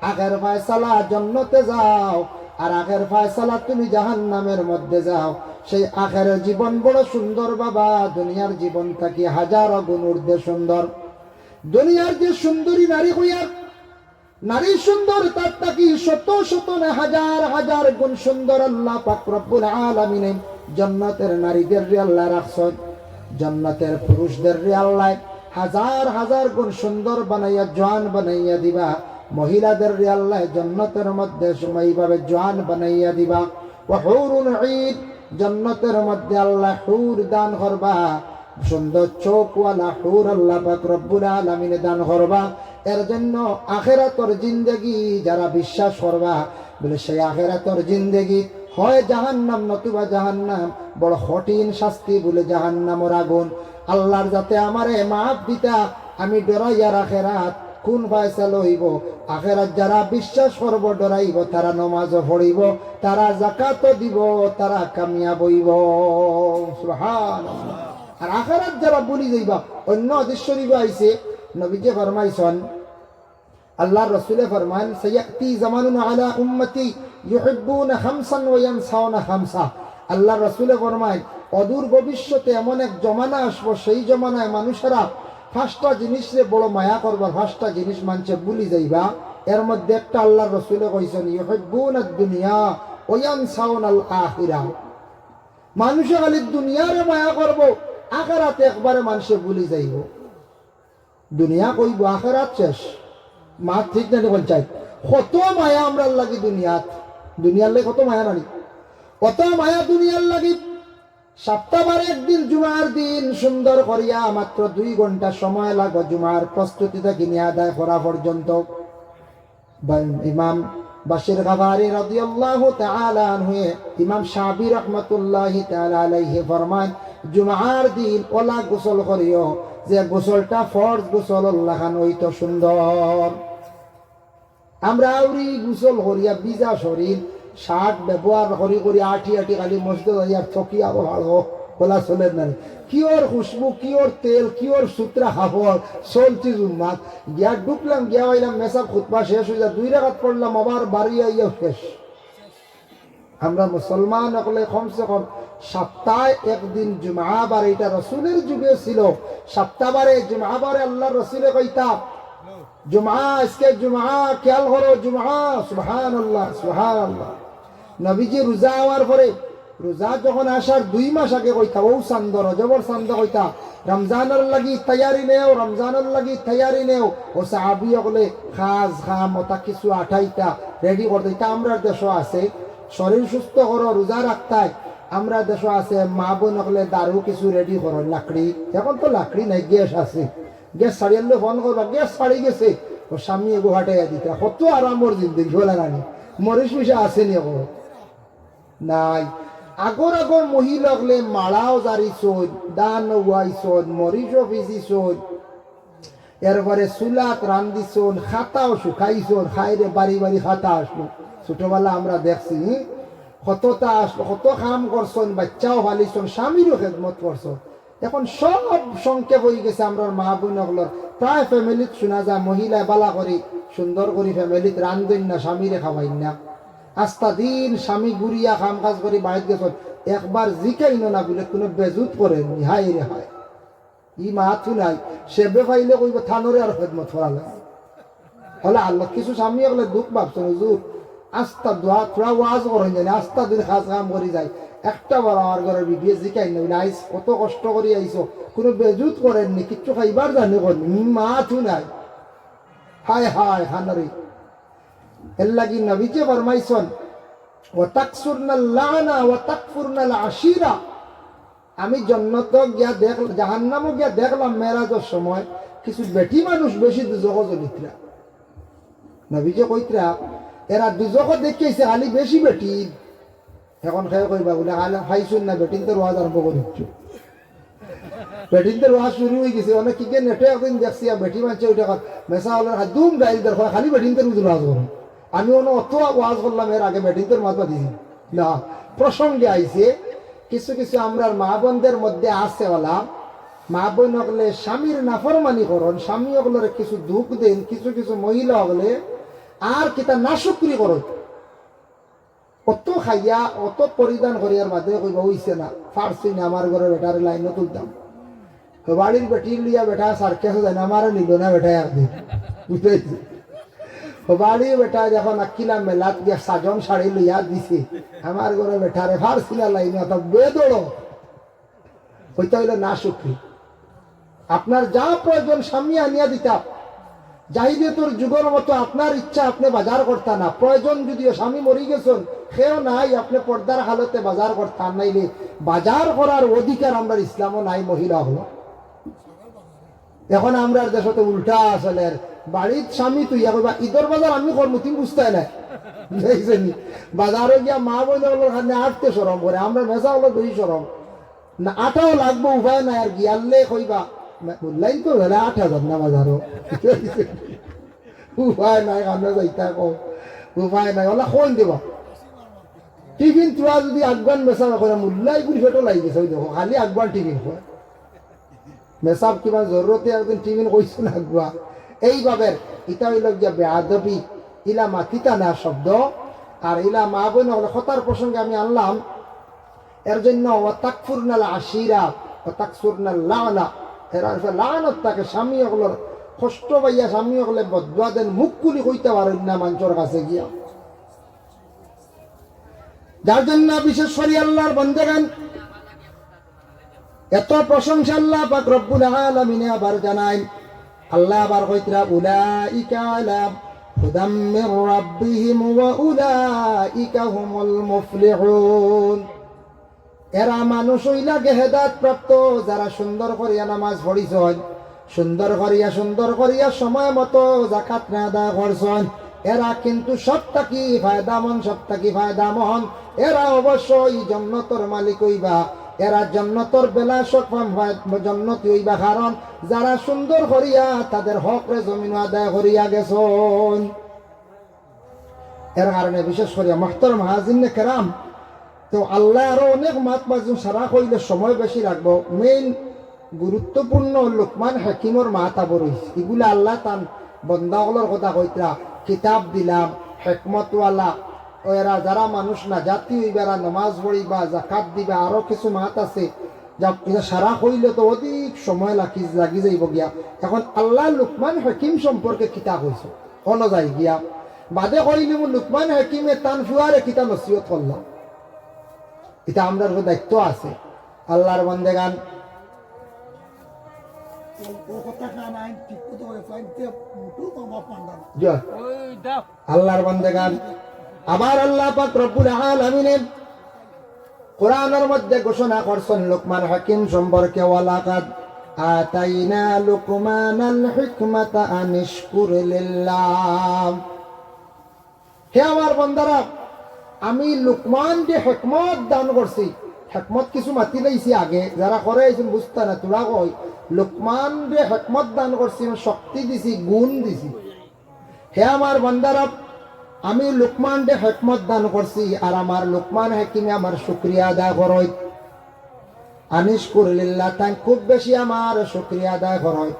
আগের ফয়সালা জন্নতে যাও, আর আগের ফয়সালা তুমি জাহান্নামের মধ্যে যাও। সেই আখেরের জীবন বড় সুন্দর বাবা, দুনিয়ার জীবন থাকি হাজারো গুণ ঊর্ধ্বে সুন্দর। দুনিয়ার যে সুন্দরী নারী হইয়ার নারী সুন্দর, তার থাকি শত শত না হাজার হাজার গুণ সুন্দর আল্লাহ পাক রব্বুল আলামিন জান্নাতের নারীদের রে আল্লাহ রাখছেন। জান্নাতের পুরুষদের রে আল্লাহ হাজার হাজার গুণ সুন্দর বানাইয়া জওয়ান বানাইয়া দিবা। মহিলাদের রে আল্লাহ জান্নাতের মধ্যে সময়ভাবে জওয়ান বানাইয়া দিবা। ওয়া হুরুন ঈদ, জান্নাতের মধ্যে আল্লাহ হুর দান করবা, সুন্দর চোখওয়ালা হুর আল্লাহ পাক রব্বুল আলামিন দান করবা। এর জন্য আখিরাতের জিন্দেগি যারা বিশ্বাস করবা, বলে সেই আখিরাতের জিন্দেগি হয় জাহান্নাম নতুবা জাহান্নাম, বড় কঠিন শাস্তি বলে জাহান্নামের আগুন। আল্লাহর যাতে আমারে মাফ দিতা, আমি ডরাইয়ার আখিরাত কোন ফয়সালা হইব। আখিরাত যারা বিশ্বাস করব ডরাইব, তারা নামাজও পড়িব, তারা যাকাতও দিব, তারা কামিয়াব হইব। সুবহানাল্লাহ। আর আখিরাত যারা ভুলি যাইবা, অন্য হাদিস শরীফে আইছে নবীজি ফরমাইছেন, আল্লাহর রাসূলে ফরমান, সায়াতি জামানুন আলা উম্মতি ইউহিব্বুনা খামসান ওয়া ইয়ানসাউনা খামসা। আল্লাহর রাসূলে ফরমায়, অদূর ভবিষ্যতে এমন এক জমানা আসবো, সেই জমানায় মানুষেরা 5টা জিনিসে বড় মায়া করবা, 5টা জিনিস মানছে ভুলি যাইবা। এর মধ্যে একটা আল্লাহর রাসূলে কইছেন, ইউহিব্বুনাদ দুনিয়া ওয়া ইয়ানসাউনাল আখিরা। মানুষে খালি দুনিয়ারে মায়া করব, আখিরাতে একবারে মানুষে ভুলি যাইব। দুনিয়া কইব, আখিরাত শেষ। মা ঠিক না পঞ্চায়েত, কত মায়া আমরা লাগি দুনিয়াত। দুনিয়ার লাগে কত মায়া নানি, কত মায়া দুনিয়ার লাগি। সপ্তাহবার একদিন জুমার দিন সুন্দর করিয়া মাত্র 2 ঘন্টা সময় লাগো জুমার প্রস্তুতি থেকে নিয়ে আদায় করা পর্যন্ত। ইমাম বাশির গাফারি রাদিয়াল্লাহু তাআলা আনহু, ইমাম শাফি রাহমাতুল্লাহি তাআলা আলাইহি ফরমান, জুমার দিন ওলা গোসল করিও, যে গোসলটা ফরজ গোসল আল্লাহ খান ওই তো সুন্দর। আমরা আউরি গোসল করিয়া বিজা শরীর শার্ট ব্যবহার করি করি আঠি আঠি খালি মসজিদ আর থকি আরো ভালো বলা চলে না। কিওর খুশবু, কিওর তেল, কিওর সূত্রা হাফর চলছি জুম্মাত গিয়া ঢুকলাম, গিয়া হইলাম মেসাব খুতবা শেষ হয়ে যায়, 2 রাকাত পড়লাম, আবার বাড়ি আইয়া শেষ। আমরা মুসলমান হলে কমসে কম সপ্তাহে একদিন জুমআবার, এটা রসুলের যুগে ছিল, সপ্তাহবারে জুমআবারে আল্লাহ রসুলে কইতা জুমআ, আজকে জুমআ, খেয়াল করো জুমআ, সুবহানাল্লাহ সুবহানাল্লাহ। নবীজি রোজা হওয়ার পরে, রোজা যখন আসার 2 মাস আগে কইতা ও চান্দ, রজবর চান্দ কইতা রমজানের লাগি তৈয়ারি নেও, রমজানের লাগি তৈয়ারি নেও। ও সাহাবী হলে খাজ খাম ওটা কিছু আঠাইতা রেডি করতে। আমরা দেশ আছে শরীর সুস্থ করো, রোজা রাখতাই। আমরা দেশ আছে মা বোন হলে দারু কিছু রেডি করো, লাকড়ি, এখন তো লাকড়ি নাই, গ্যাস আছে, গ্যাস ছাড়িয়ে ফোন করবা, গ্যাস ছাড়ি গেছে, ও স্বামী এগো হাটাইয়া দিতা। কত আরামর জিন্দিগি বলে রানি, মরিচ পয়সা আসেনি এগো নাই। আগর আগর মহিলা হলে মালাও জারিছন, দান ওয়াইছন, মরিচও ভিজিছন, এরপরে চুলাত রান্দিছন, খাতাও শুকাইছন, খাইরে বাড়ি বাড়ি খাতা আসলো। ছোটবেলা আমরা দেখছি কতটা আসলো, কত কাম করছেন, বাচ্চাও ভালিছন, স্বামীরও খেদমত করছেন। এখন সব সংক্ষেপ হয়ে গেছে। আমরা মা বোনগুলোর প্রায় ফ্যামিলিত শোনা যায় মহিলায় বালা করি সুন্দর করি ফ্যামিলিত রান্ধেন না, স্বামীরে খাওয়াইন না। আস্তা দিন স্বামী গুড়িয়া কাম কাজ করি বাড়িতে গেছেন, একবার জিকাইন না বলে কোনো বেজুত করেন, হাই রে হাই ই মাথু নাই, সেবে পাইলে কইব থানরে আর খেদমত করা লাগে হলে আল্লাহ। কিছু স্বামী হলে দুঃখ ভাবছেন হুজুর আস্তা দোয়া থোড়া ওয়াজ করেন জানি, আস্তা দিন কাজ কাম করি যায়, একটা বার আমার ঘরের বিবিয়ে জিকাই না বলে আইস কত কষ্ট করি আইসো, কোনো বেজুত করেননি, কিচ্ছু খাইবার জানি করেন, মাথু নাই, হায় হায় হানারি। এর লাগি নবীকে ফরমাইছেন ওয়া তাকসুরনাল লানা ওয়া তাকফুরনাল আশিরা। আমি জান্নাত গিয়া দেখলাম, জাহান্নামও গিয়া দেখলাম মেরাজের সময় কিছু বেটি মানুষ বেশি দুজখ জ্বলিতরা। নবীকে কইতরা এরা দুজখ দেখিয়েছে খালি বেশি বেটি। এখন খেয়ে কইবা বলে খাইছুন না বেটিন তো রোয়াজ আরম্ভ করিচ্ছ, বেটিন তো রোয়াজ শুরু হয়ে গেছে। অনেক কি নেটে একদিন দেখছি বেটি মানছে ওইটা মেসা হল দুম ডাইল দেখ খালি বেটিন তো রোজ রোয়াজ করুন। আমি অত ওয়াজ করলাম এর আগে বেটিন তোর মাত দিছি না। প্রসঙ্গে আইছে কিছু কিছু আমরা মা বোনদের মধ্যে আছে ওলা মা বোন হলে স্বামীর নাফরমানি করন, স্বামী হগলের কিছু দুঃখ দেন, কিছু কিছু মহিলা হলে আর কিতা নাশুকরি করো, অত খাইয়া অত পরিধান করিয়ার মাঝে কইবা হইছে না পারছি না, আমার ঘরে বেটার লাইনে তুলতাম, বাড়ির বেটির লিয়া বেটা সার্কেসে যায় না, আমারও নিল না বেটা একদিন, বুঝতেছি বাড়ি বেটা যখন আকিলা মেলাত গিয়া সাজন শাড়ি লইয়া দিছে, আমার ঘরে বেটারে পারছি না লাইনে, অত বেদড়ো হইতে হইলে না সুখী। আপনার যা প্রয়োজন স্বামী আনিয়া দিতা, যাইবে তোর যুগের মতো আপনার ইচ্ছা আপনি বাজার করতা না, প্রয়োজন যদিও স্বামী মরি গেছেন সেও নাই, আপনি পর্দার হালতে বাজার করতাম, নাইলে বাজার করার অধিকার আমরা ইসলামও নাই মহিলা হলো। এখন আমরা দেশতে উল্টা আসলে বাড়ির স্বামী তুই কইবা ঈদের বাজার আমি করবো, তুমি বুঝতে নাই বুঝছেন, বাজারে গিয়া মা বোনগুলোর খানে আটতে সরম করে, আমরা মেসা হলো বেশি সরম না, আটাও লাগবো উপায় নাই, আর গিয়ালে কইবা বললাই তো 8,000 না বাজারও উপায় নাই, আমরা যাইতা কো উপায় নাই, ওলা কোন দেবা টিফিন তোরা যদি আগবান মেসা করে মূল্যাই গুলি ফেটো লাগি গেছে, ওই দেখো খালি আগবান টিফিন হয় মেসাব কিবা জরুরতে একদিন টিফিন কইছো না আগুয়া। এইভাবে ইটা হইল গিয়া বেআদবি, ইলা মাতিতা না শব্দ, আর ইলা মা বোন হলে কথার প্রসঙ্গে আমি আনলাম এর জন্য ওয়া তাকফুরনাল আশিরা ওয়া তাকসুরনাল লানা, এরা লানত তাকে স্বামী হগলোর কষ্ট পাইয়া স্বামী হলে বদুয়া দেন, মুখ খুলি কইতে পারেন না মানুষের কাছে গিয়া। যার জন্য বিশেষ করে আল্লাহর বান্দাগান এত প্রশংসা আল্লাহ পাক রব্বুল আলামিন আবার জানাই, আল্লাহ আবার কইতরা উলাইকা আলা হুদাম মির রাব্বিহিম ওয়া উলাইকা হুমুল মুফলিহুন। এরা মানুষ হইলাকে হেদায়েত প্রাপ্ত যারা সুন্দর করিয়া নামাজ পড়িছেন, সুন্দর করিয়া সময় মতো যাকাত না আদায় করছেন, এরা কিন্তু সবটাকি ফায়দামন, সবটাকি ফায়দামন, এরা অবশ্যই জান্নাতের মালিক হইবা। এরা জন্নতর বেলা সফল হয় জন্নত হইবা, কারণ যারা সুন্দর করিয়া তাদের হক রে জমিন আদায় করিয়া গেছন। এর কারণে বিশেষ করিয়া মুহতারাম হাজিরিনে কেরাম, তো আল্লাহ আরো অনেক মাত বাজুন সারা কইলে সময় বেশি লাগবো। মেইন গুরুত্বপূর্ণ লুকমান হাকিমর মাতা বড়, এগুলা আল্লাহ তান বন্দাগুলোর কথা কইতরা কিতাব দিলাম হেকমতওয়ালা, এরা যারা মানুষ না জাতি হইবারা, নমাজ পড়িবা, জাকাত দিবা, আরো কিছু মাত আছে যা সারা কইলে তো অধিক সময় লাগি যাইব গিয়া। এখন আল্লাহ লুকমান হাকিম সম্পর্কে কিতাব হয়েছে কোন যাই গিয়া বাদে কইলে লুকমান হাকিমে তান ফুয়ারে কিতাব নসিহত করলাম, এটা আমরার দায়িত্ব আছে। আল্লাহর বন্দেগান আল্লাহর বন্দেগান, আবার আল্লাহ পাক রব্বুল আলামিন কোরআনের মধ্যে ঘোষণা করছেন লুকমান হাকিম সম্পর্কে, ওয়ালাকাদ আতাইনা লুকমানাল হিকমাতা আনিশকুর লিল্লাহ। হে আমার বান্দারা, আমি লুকমান যে হিকমত দান করছি, হিকমত কিছু মাতি লাইছি আগে যারা করে আইছেন বুঝতা না, তোরা কই লুকমান যে হিকমত দান করছি, শক্তি দিছি, গুণ দিছি। হে আমার বান্দারা, আমি লুকমান যে হিকমত দান করছি, আর আমার লুকমান হাকিমে আমার শুকরিয়া আদায় করই। আনিশকুর লিল্লাহ, তাই খুব বেশি আমার শুকরিয়া আদায় করই।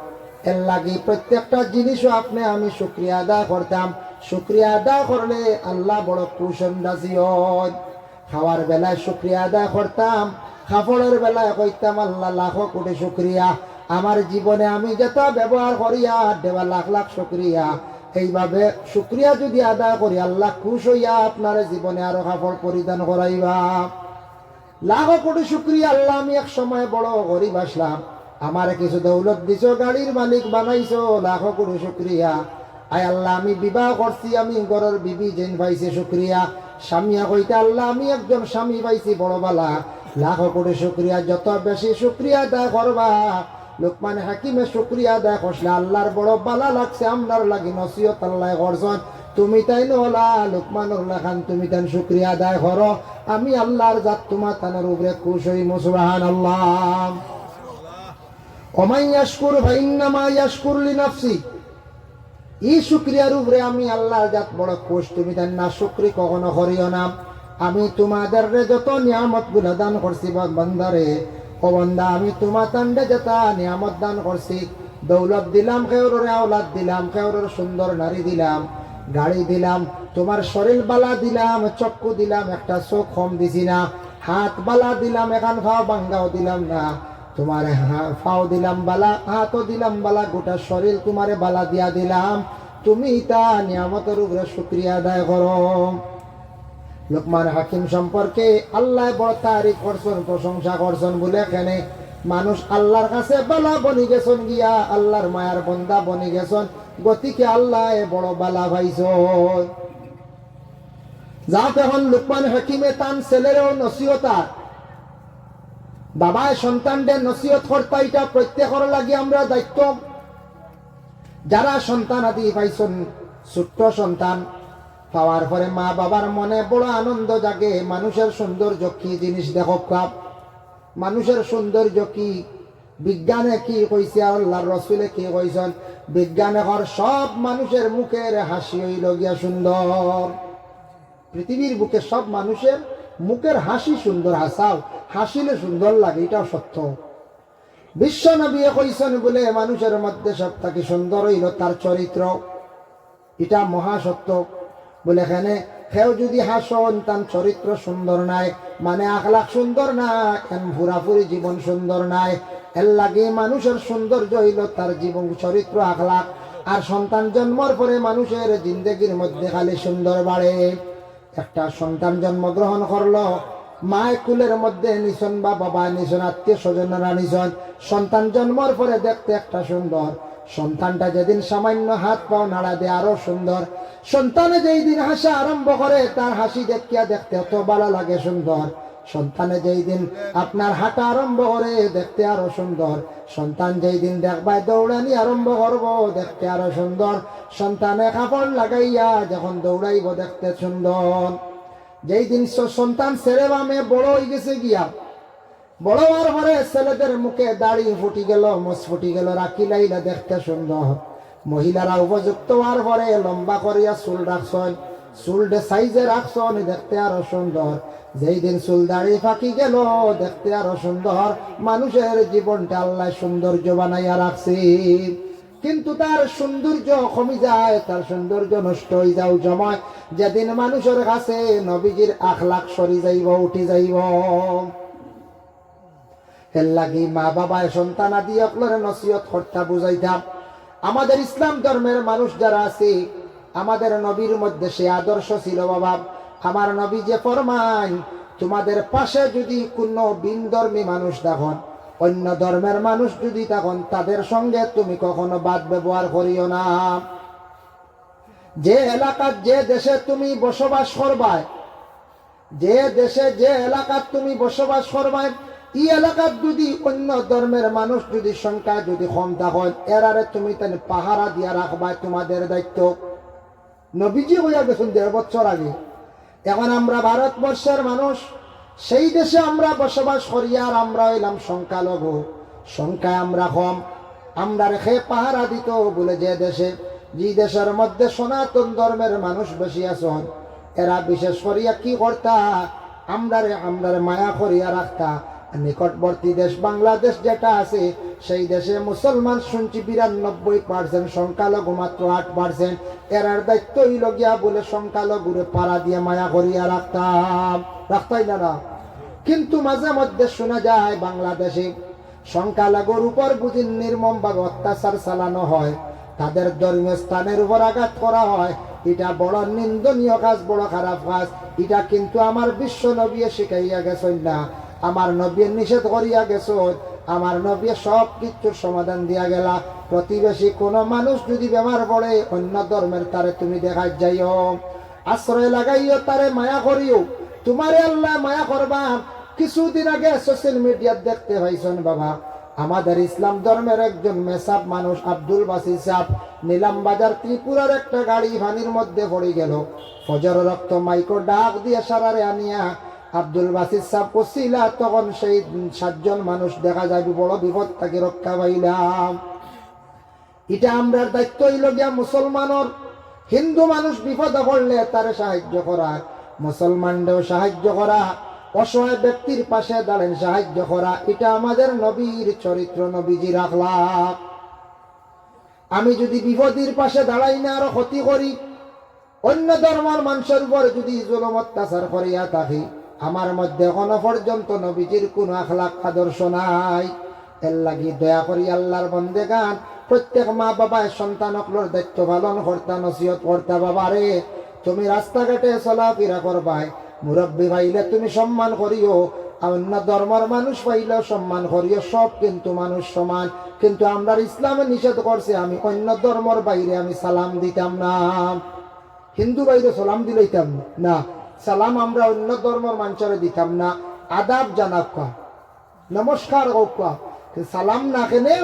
এর লাগি প্রত্যেকটা জিনিসও আপনি আমি শুকরিয়া আদায় করতাম। শুকরিয়া আদায় করলে আল্লাহ বড় কুসন্দাসী হয়। খাওয়ার বেলায় শুকরিয়া আদায় করতাম, কাপড়ের বেলায় কইতাম আল্লাহ লাখ কোটি শুকরিয়া। আমার জীবনে আমি যেটা ব্যবহার করিয়া দেওয়া লাখ লাখ শুকরিয়া। এইভাবে শুকরিয়া যদি আদায় করি আল্লাহ খুশ হইয়া আপনার জীবনে আরো কাপড় পরিধান করাইবা। লাখ কোটি শুকরিয়া আল্লাহ, আমি এক সময় বড় গরিব আসলাম, আমার কিছু দৌলত দিছো, গাড়ির মালিক বানাইছো, লাখ কোটি শুকরিয়া। আয় আল্লাহ, আমি বিবাহ করছি, আমি ঘরের বিবি যেন পাইছি, শুকরিয়া। স্বামীয়া কইতে আল্লাহ, আমি একজন স্বামী পাইছি, বড় বালা, লাখ কোটি শুকরিয়া। যত বেশি শুকরিয়া আদায় করবা, লুকমান হাকিমে শুকরিয়া আদায় করলে আল্লাহর বড় বালা লাগছে। আমরার লাগি নসিহত আল্লাহ করছেন, তুমি তাই নোলা লুকমানুর লেখান, তুমি তাই শুকরিয়া আদায় করো, আমি আল্লাহর জাত তোমার তানের উপরে খুশ হই। সুবহানাল্লাহ। ওমান ইয়াশকুর ফাইন্নামা ইয়াশকুর লিনাফসি, এই শুকরিয়ার উপরে আমি আল্লাহর জাত বড় খুশ। তুমি তাই না শুকরি কখনো করিও না। আমি তোমাদের যত নিয়ামত গুলা দান করছি বান্দারে, ও বান্দা, আমি তোমার তান্ডে যেটা নিয়ামত দান করছি, দৌলত দিলাম, কেউরের আওলাদ দিলাম, কেউরের সুন্দর নারী দিলাম, গাড়ি দিলাম, তোমার শরীর বালা দিলাম, চক্ষু দিলাম, একটা চোখ কম দিছি না, হাত বালা দিলাম, এখান ফাও বাঙ্গাও দিলাম না, তোমার ফাও দিলাম বালা, হাতও দিলাম বালা, গোটা শরীর তোমারে বালা দিয়া দিলাম। তুমি তা নিয়ামতের উপরে শুকরিয়া আদায় করো। লুকমান হাকিম সম্পর্কে আল্লাহ বড় তারিফ করছেন, প্রশংসা করছেন বলে এখানে মানুষ আল্লাহর কাছে বালা বনি গেছেন গিয়া, আল্লাহর মায়ার বন্দা বনি গেছেন, গতিকে আল্লাহ বড় বালা ভাইছ। যা তখন লুকমান হাকিমে তান ছেলেরও নসিহতা, বাবায় সন্তানদের নসিহত কর্তা, এটা প্রত্যেকের লাগি আমরা দায়িত্ব। যারা সন্তান আদি পাইছেন, ছোট্ট সন্তান পাওয়ার পরে মা বাবার মনে বড় আনন্দ জাগে। মানুষের সৌন্দর্য কি জিনিস দেখো, কাপ মানুষের সৌন্দর্য কি, বিজ্ঞানে কি কইছে, আল্লাহর রাসূলে কি কইছেন, বিজ্ঞানে হর সব মানুষের মুখের হাসি হইল গিয়া সুন্দর। পৃথিবীর বুকে সব মানুষের মুখের হাসি সুন্দর, হাসাও হাসিলে সুন্দর লাগে, এটাও সত্য। বিশ্ব নবী কইছেন বলে মানুষের মধ্যে সব থেকে সুন্দর হইল তার চরিত্র, এটা মহাসত্য। বলে এখানে কেউ যদি হাসন তার চরিত্র সুন্দর নাই, মানে আখলাক সুন্দর না, পুরাপুরি জীবন সুন্দর নাই। এর লাগে মানুষের সৌন্দর্য হইল তার জীবন চরিত্র আখলাক। আর সন্তান জন্মর পরে মানুষের জিন্দগির মধ্যে খালি সুন্দর বাড়ে। একটা সন্তান জন্মগ্রহণ করলো, মায় কুলের মধ্যে নিছন বা বাবা নিছন, আত্মীয় স্বজনরা নিছন, সন্তান জন্মর পরে দেখতে একটা সুন্দর, সন্তানটা যেদিন সামান্য হাত পাও নাড়া দেয় আরো সুন্দর। সন্তানে যেই দিন হাসা আরম্ভ করে তার হাসি দেখিয়া দেখতে এত ভালো লাগে সুন্দর। সন্তানে যেই দিন আপনার হাঁটা আরম্ভ করে দেখতে আরো সুন্দর। সন্তান যেই দিন দেখবায় দৌড়ানি আরম্ভ করবো দেখতে আরো সুন্দর। সন্তানে কাপড় লাগাইয়া যখন দৌড়াইব দেখতে সুন্দর। যেই দিন সন্তান ছেলে বা মেয়ে বড় হয়ে গেছে গিয়া, বড় হওয়ার পরে ছেলেদের মুখে দাড়ি ফুটি গেল, মোচ ফুটি গেল, রাখি লাইলা দেখতে সুন্দর। মহিলারা উপযুক্ত হওয়ার পরে লম্বা করিয়া চুল রাখছেন, চুলটা সাইজে রাখছেন, দেখতে আরো সুন্দর। যেই দিন চুল দাড়ি ফাঁকি গেল, দেখতে আরো সুন্দর। মানুষের জীবনটা আল্লাহ সৌন্দর্য বানাইয়া রাখছে, কিন্তু তার সৌন্দর্য কমে যায়, তার সৌন্দর্য নষ্ট হয়ে যাও সময় যেদিন মানুষের কাছে নবীজির আখলাক সরি যাইব, উঠি যাইব। এর লাগি মা বাবায় সন্তান আদি অকলরে নসিহত করতা বুঝাইতাম। আমাদের ইসলাম ধর্মের মানুষ যারা আছে, আমাদের নবীর মধ্যে সে আদর্শ ছিল বাবা। আমার নবী যে ফরমান, তোমাদের পাশে যদি কোনো ভিন ধর্মী মানুষ দেখুন, অন্য ধর্মের মানুষ যদি তখন তাদের সঙ্গে তুমি কখনো বাদ ব্যবহার করিও না। যে এলাকার যে দেশে তুমি বসবাস করবাই, যে দেশে যে এলাকার তুমি বসবাস করবাই, এই এলাকার যদি অন্য ধর্মের মানুষ যদি সংখ্যা যদি কম থাকেন, এরারে তুমি তাহলে পাহারা দিয়া রাখবা, তোমাদের দায়িত্ব। নবীজি হইয়া গেছেন 1.5 বছর আগে। এখন আমরা ভারতবর্ষের মানুষ, সেই দেশে আমরা বসবাস করি, আর আমরা হইলাম সংখ্যালঘু, সংখ্যায় আমরা কম। আমরা রেখে পাহারা দিত বলে যে দেশে, যে দেশের মধ্যে সনাতন ধর্মের মানুষ বেশি আছেন, এরা বিশেষ করিয়া কি করতা, আমরারে মায়া করিয়া রাখতা। নিকটবর্তী দেশ বাংলাদেশ যেটা আছে, সেই দেশে মুসলমান শুনছি 92%, সংখ্যালঘু মাত্র 8%। এরার দায়িত্ব হইল গিয়া বলে সংখ্যালঘুরে পাড়া দিয়ে মায়া করিয়া রাখতাই না। কিন্তু মাঝে মধ্যে শোনা যায় বাংলাদেশে সংখ্যালঘুর উপর বুঝি নির্মম ভাবে অত্যাচার চালানো হয়, তাদের ধর্মীয় স্থানের উপর আঘাত করা হয়। এটা বড় নিন্দনীয় কাজ, বড় খারাপ কাজ। এটা কিন্তু আমার বিশ্ব নবী শিখাইয়া গেছেন না, আমার নবী নিষেধ করিয়া গেছেন। আমার নবী সব কিছুর সমাধান দিয়া গেলা। প্রতিবেশী কোন মানুষ যদি বেমার পড়ে, অন্য ধর্মের তারে তুমি দেখাই যাইও, আশ্রয় লাগাইও, তারে মায়া করিও, তোমারে আল্লাহ মায়া করবা। কিছুদিন আগে সোশ্যাল মিডিয়াত দেখতে পাইছেন বাবা, আমাদের ইসলাম ধর্মের একজন মেসাব মানুষ আব্দুল বাসির সাহেব, নিলাম বাজার ত্রিপুরার একটা গাড়ি পানির মধ্যে পড়ে গেল। ফজর রক্ত মাইকো ডাক দিয়ে সারারে আনিয়া আব্দুল বাসির সাহেব পড়ছিলা, তখন সেই 7 জন মানুষ দেখা যায় বড় বিপদ থেকে রক্ষা পাইলাম। এটা আমরা দায়িত্ব হইল গিয়া মুসলমানের, হিন্দু মানুষ বিপদে পড়লে তারে সাহায্য করা, মুসলমানদেরও সাহায্য করা, অসহায় ব্যক্তির পাশে দাঁড়ান সাহায্য করা। এটা আমাদের নবীর চরিত্র, নবীজির আখলাক। আমি যদি বিপদের পাশে দাঁড়াই না, আরো ক্ষতি করি, অন্য ধর্মের মানুষের উপর যদি জুলুম অত্যাচার করিয়া থাকি, আমার মধ্যে এখনো পর্যন্ত নবীজির কোন আখলাক আদর্শ নাই। এর লাগি দয়া করি আল্লাহর বন্দেগান, প্রত্যেক মা বাবায় সন্তানকলোর দায়িত্ব পালন করতা, নসিহত করতা। বাবারে তুমি রাস্তাঘাটে চলাফেরা করবাই, মুরব্বী পাইলে তুমি সম্মান করিও, অন্য ধর্মের মানুষ পাইলেও সম্মান করিও, সব কিন্তু মানুষ সমান। কিন্তু আমরা ইসলামে নিষেধ করছে, আমি অন্য ধর্মের বাইরে আমি সালাম দিতাম না, হিন্দু বাইরে সালাম দিলাইতাম না, সালাম আমরা অন্য ধর্মের মানুষের দিতাম না। আদাব জানাক, নমস্কার হোক, সালাম না কেনে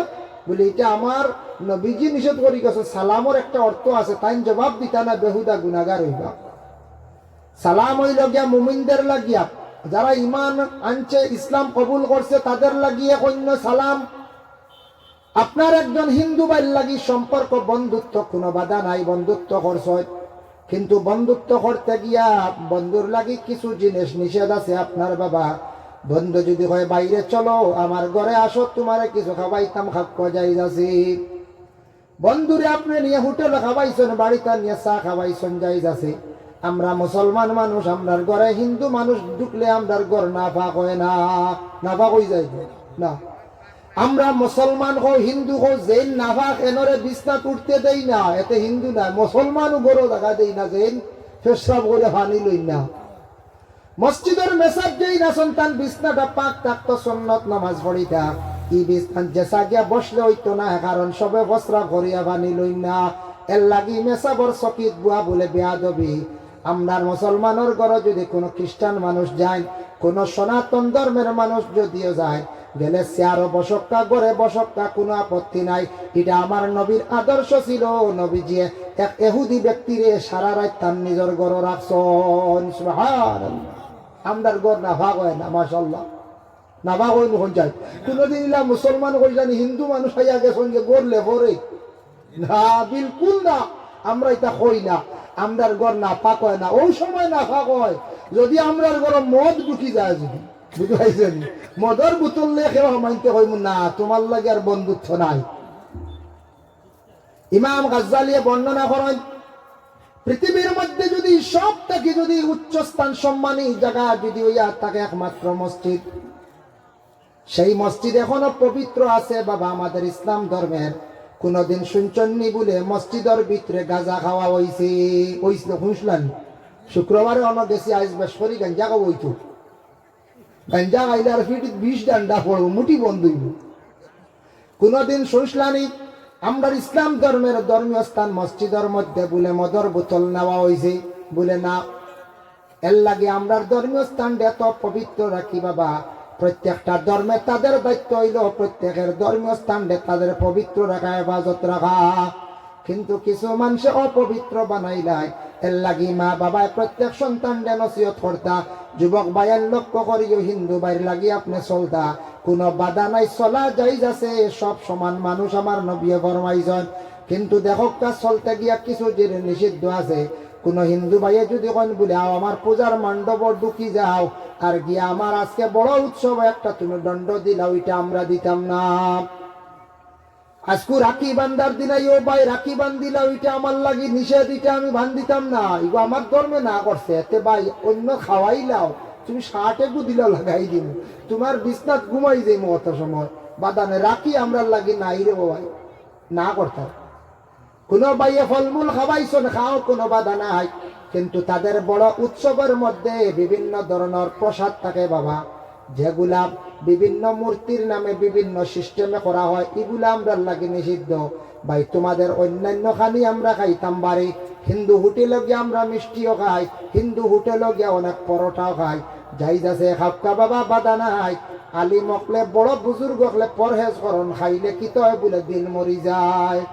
বলি, এটা আমার নবীজি নিষেধ করি গেছে। সালামের একটা অর্থ আছে, তাই জবাব দিতা না, বেহুদা গুনাগার হইবা। সালাম হইল গিয়া মুমিনদের লাগিয়া, যারা ইমান আনছে, ইসলাম কবুল করছে, তাদের লাগিয়ে অন্য সালাম। আপনার একজন হিন্দু ভাইয়ের লাগি সম্পর্ক, বন্ধুত্ব, কোনো বাধা নাই, বন্ধুত্ব করছে, কিন্তু বন্ধুত্ব করতে গিয়া বন্ধুর লাগি কিছু জিনিস নিষেধ আছে। আপনার বাবা বন্ধু যদি হয় বাইরে চলো, আমার ঘরে আসো, তোমারে কিছু খাওয়াইতাম, খাওয়া যাই যাচ্ছি। বন্ধুরে আপনি নিয়ে হোটেলে খাওয়াইছেন, বাড়িতে নিয়ে চা খাওয়াইছেন, যাই যাচ্ছে। আমরা মুসলমান মানুষ, আমরার ঘরে হিন্দু মানুষ ঢুকলে আমরার ঘর নাফাক হয় না, নাফাক হয়ে যায় না। আমরা মুসলমান হো হিন্দু হো, জৈন নাফাক এনরে বিছনা তুলতে দেই না, এতে হিন্দু না, মুসলমানও গরো দেখা দেই না, জৈন পেশাব করে পানি লই না। মসজিদের মেসাব যেই না সন্তান বিছনাটা পাক থাকতো, সুন্নত নামাজ পড়িতা, ই বিছনান জেসা গিয়া বসলে হইতো না, কারণ সবে বসরা করিয়া পানি লই না। এর লাগি মেসাবর চকিত বুয়া বলে বেয়াদবি। আমরার মুসলমানের ঘরে যদি কোনো খ্রিস্টান মানুষ যায়, কোন সনাতন ধর্মের মানুষ যদিও যায়, গেলে চেয়ারও বসক্কা, ঘরে বসক্কা, কোনো আপত্তি নাই। এটা আমার নবীর আদর্শ ছিল। নবীজি এক এহুদি ব্যক্তিরে সারা রাত তার নিজের ঘর রাখছেন। সুবহানাল্লাহ, আমরার ঘর না ভাগ হয় না, মাশাআল্লাহ। নাভা হই নখন যায় কোনোদিন ইলা মুসলমান কই জানি হিন্দু মানুষ আইয়া গেছেন যে গড়লে পরে না, বিলকুল না। আমরা এটা কই না, আমরার ঘর না পাক হয় না, ওই সময় না পাক হয় যদি আমরার ঘর মদ ঢুকি যায়, যদি বুঝতে পাইছেন মদর বোতল লেখে মানতে হইব না, তোমার লাগে আর বন্ধুত্ব নাই। ইমাম গাজ্জালিয়ে বর্ণনা করেন পৃথিবীর মধ্যে যদি সব থেকে যদি উচ্চ স্থান সম্মানী জায়গা যদি হইয়া থাকে একমাত্র মসজিদ, সেই মসজিদ এখনো পবিত্র আছে বাবা। আমাদের ইসলাম ধর্মের কোনদিন শুনছন্নি বলে মসজিদের ভিতরে গাঁজা খাওয়া হয়েছে? হইছিল শুনছিলেন? শুক্রবারে অন্য গেছি আইস বেশ করি গাঞ্জা খাওয়া হইতো। গাঞ্জা খাইলে আর ফিট 20 ডান্ডা পড়ব, মুটি বন্ধ হইব। কোনদিন শুনছিলানি আমরা ইসলাম ধর্মের ধর্মীয় স্থান মসজিদের মধ্যে বলে মদর বোতল নেওয়া হয়েছে? বলে না। এর লাগে আমরা ধর্মীয় স্থানটা এত পবিত্র রাখি বাবা। প্রত্যেকটা ধর্মে তাদের দায়িত্ব হইল প্রত্যেকের ধর্মীয় স্থানটা তাদের পবিত্র রাখা, হেফাজত রাখা। কিন্তু কিছু মানুষ অপবিত্র বানাইলাই। এর লাগি মা বাবায় প্রত্যেক সন্তানকে নসিহত করতা, যুবক ভাইয়ের লক্ষ্য করিও হিন্দু ভাইয়ের লাগি আপনি চলতা, কোনো বাধা নাই, চলা যাইজ আছে, সব সমান মানুষ আমার নবী ফরমাইছেন। কিন্তু দেখো কাজ চলতে গিয়া কিছু যে নিষিদ্ধ আছে। কোন হিন্দু ভাইয়ে যদি কন বলে আমার পূজার মণ্ডপ ঢুকি যাও আর গিয়া আমার আজকে বড় উৎসব একটা তুমি দণ্ড দিলা, ওইটা আমরা দিতাম না। আজকু রাখি বান্ধার দিনাই ও ভাই রাখি বান্ধিলা, ওইটা আমার লাগি নিষেধ, এটা আমি বান্ধিতাম না, এগো আমার ধর্মে না করছে। এতে ভাই অন্য খাওয়াইলাও, তুমি শার্টে দিলা লাগাই দিব, তোমার বিছনাত ঘুমাই যাইব অত সময়। বাদানে রাখি আমরা লাগি নাই রে ভাই, না করতাম। কোনো ভাইয়ে ফলমূল খাওয়াইছেন, খাও, কোনো বাধা নাই। কিন্তু তাদের বড় উৎসবের মধ্যে বিভিন্ন ধরনের প্রসাদ থাকে বাবা, যেগুলা বিভিন্ন মূর্তির নামে বিভিন্ন সিস্টেমে করা হয়, এগুলা আমরা লাগে নিষিদ্ধ। ভাই তোমাদের অন্যান্য খানি আমরা খাইতাম বাড়ি, হিন্দু হোটেলে গিয়ে আমরা মিষ্টিও খাই, হিন্দু হোটেলে গিয়ে অনেক পরোটাও খাই, যাইজ আছে খাপকা বাবা, বাধা নাই। আলিম হকলে বড় বুজুর্গ হকলে পরহেজ করন, খাইলে কি তো হয় বলে দিল মরি যায়।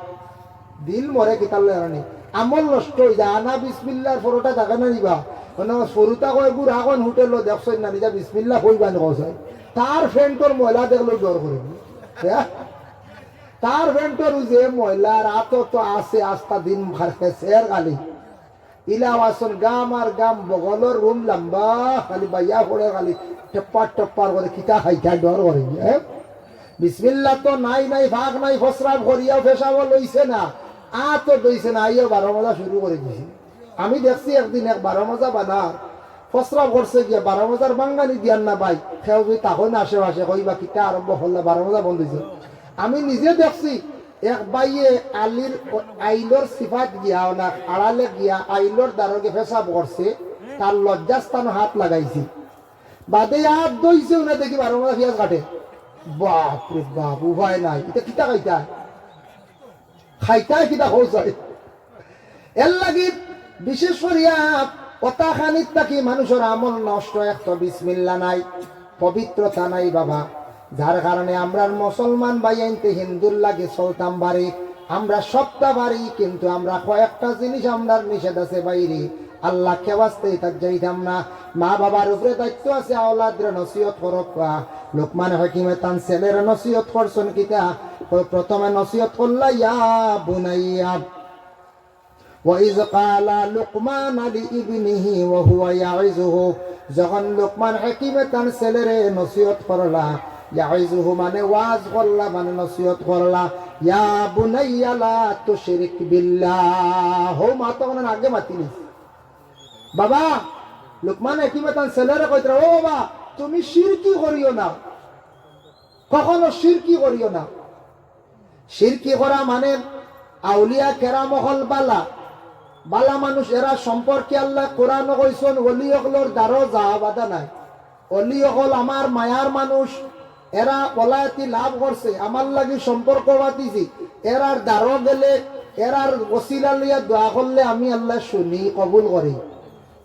দিল মরে কি তার লেরানি আমল নষ্ট হয়ে যায়। আনা বিসমিল্লার পরোটা থাকে না নিবা, মানে সরুতা কয় বুড় এখন হোটেল দেখছেন না, নিজা বিসমিল্লা কইবান কয় তার ফ্রেন্ডর ময়লা দেখলো জ্বর করে, তার ফ্রেন্ডর যে ময়লার আত তো আছে আস্তা দিন শের গালি ইলাও আসন গাম আর গাম বগলর রুম লম্বা খালি বাইয়া পড়ে খালি টপ্পার টপ্পার করে খিতা খাইতা ডর করে। বিসমিল্লা তো নাই নাই, ভাগ নাই, ফসরাব করিয়াও ফেসাবো লইছে না, তো দইছে না, আইও 12 মজা শুরু করে দিছি। আমি দেখছি একদিন এক 12 মজা বানার ফসরাব করছে গিয়া 12 মজার বাঙ্গালি দিয়ার না ভাই, খেয়াল যদি তখন আশেপাশে কইবা কিতা আরম্ভ হল্লা 12 মজা বন্ধ হয়েছে। আমি নিজে দেখছি এক বাইয়ে আলির আইলর সিফাত গিয়া না আড়ালে গিয়া আইলর দ্বারকে ফেসাব করছে, তার লজ্জাস্থান হাত লাগাইছি, বাদে হাত দইছে না দেখি 12 মজা পেঁয়াজ কাটে। বাপ রে বাপ, উভয় নাই, এটা কিতা খাইতা খাইতায় কিতা হৌসাই। এর লাগি বিশেষ করিয়া কথা খানিত থাকি মানুষের আমল নষ্ট, একটা বিসমিল্লা নাই, পবিত্রতা নাই বাবা। যার কারণে আমরা মুসলমান ভাই আনতে হিন্দুর লাগে চলতাম বাড়ি, আমরা সবটা বাড়ি, কিন্তু আমরা কয়েকটা জিনিস আমরা নিষেধ আছে বাইরে, আল্লাহ খেবাস্তে তার যাইতাম না। মা বাবার উপরে দায়িত্ব আছে, আওলাদের নসিহত করক। লোকমান হাকিমে তান ছেলের নসিহত করছেন কিতা? প্রথমে নসিহত করলা ইয়া বুনাইয়া ওয়াইজ ক্বালা লুকমান লিইবনিহি ওয়া হুয়া ইয়াইজুহু, যখন লোকমান হাকিমে তান ছেলের নসিহত করলা, ইয়াইজুহু মানে ওয়াজ করলা, মানে নসিহত করলা, ইয়া বুনাইয়া লা তুশরিক বিল্লাহ, হো মা তো আগে মাতিনি বাবা। লোকমান হাকিমে তান ছেলেরে কইতরা, ও বাবা তুমি শিরকি করিও না, কখনো শিরকি করিও না। শিরকি করা মানে আউলিয়া কেরাম হল বালা বালা মানুষ, এরা সম্পর্কে আল্লাহ কোরআন কইছেন ওলি হকলর দ্বারও যাওয়া বাধা নাই। অলি হল আমার মায়ার মানুষ, এরা ওলায়তি লাভ করছে, আমার লাগি সম্পর্ক বাতিছি, এরার দ্বারও গেলে এরার ওসিলা লইয়া দোয়া করলে আমি আল্লাহ শুনি কবুল করি।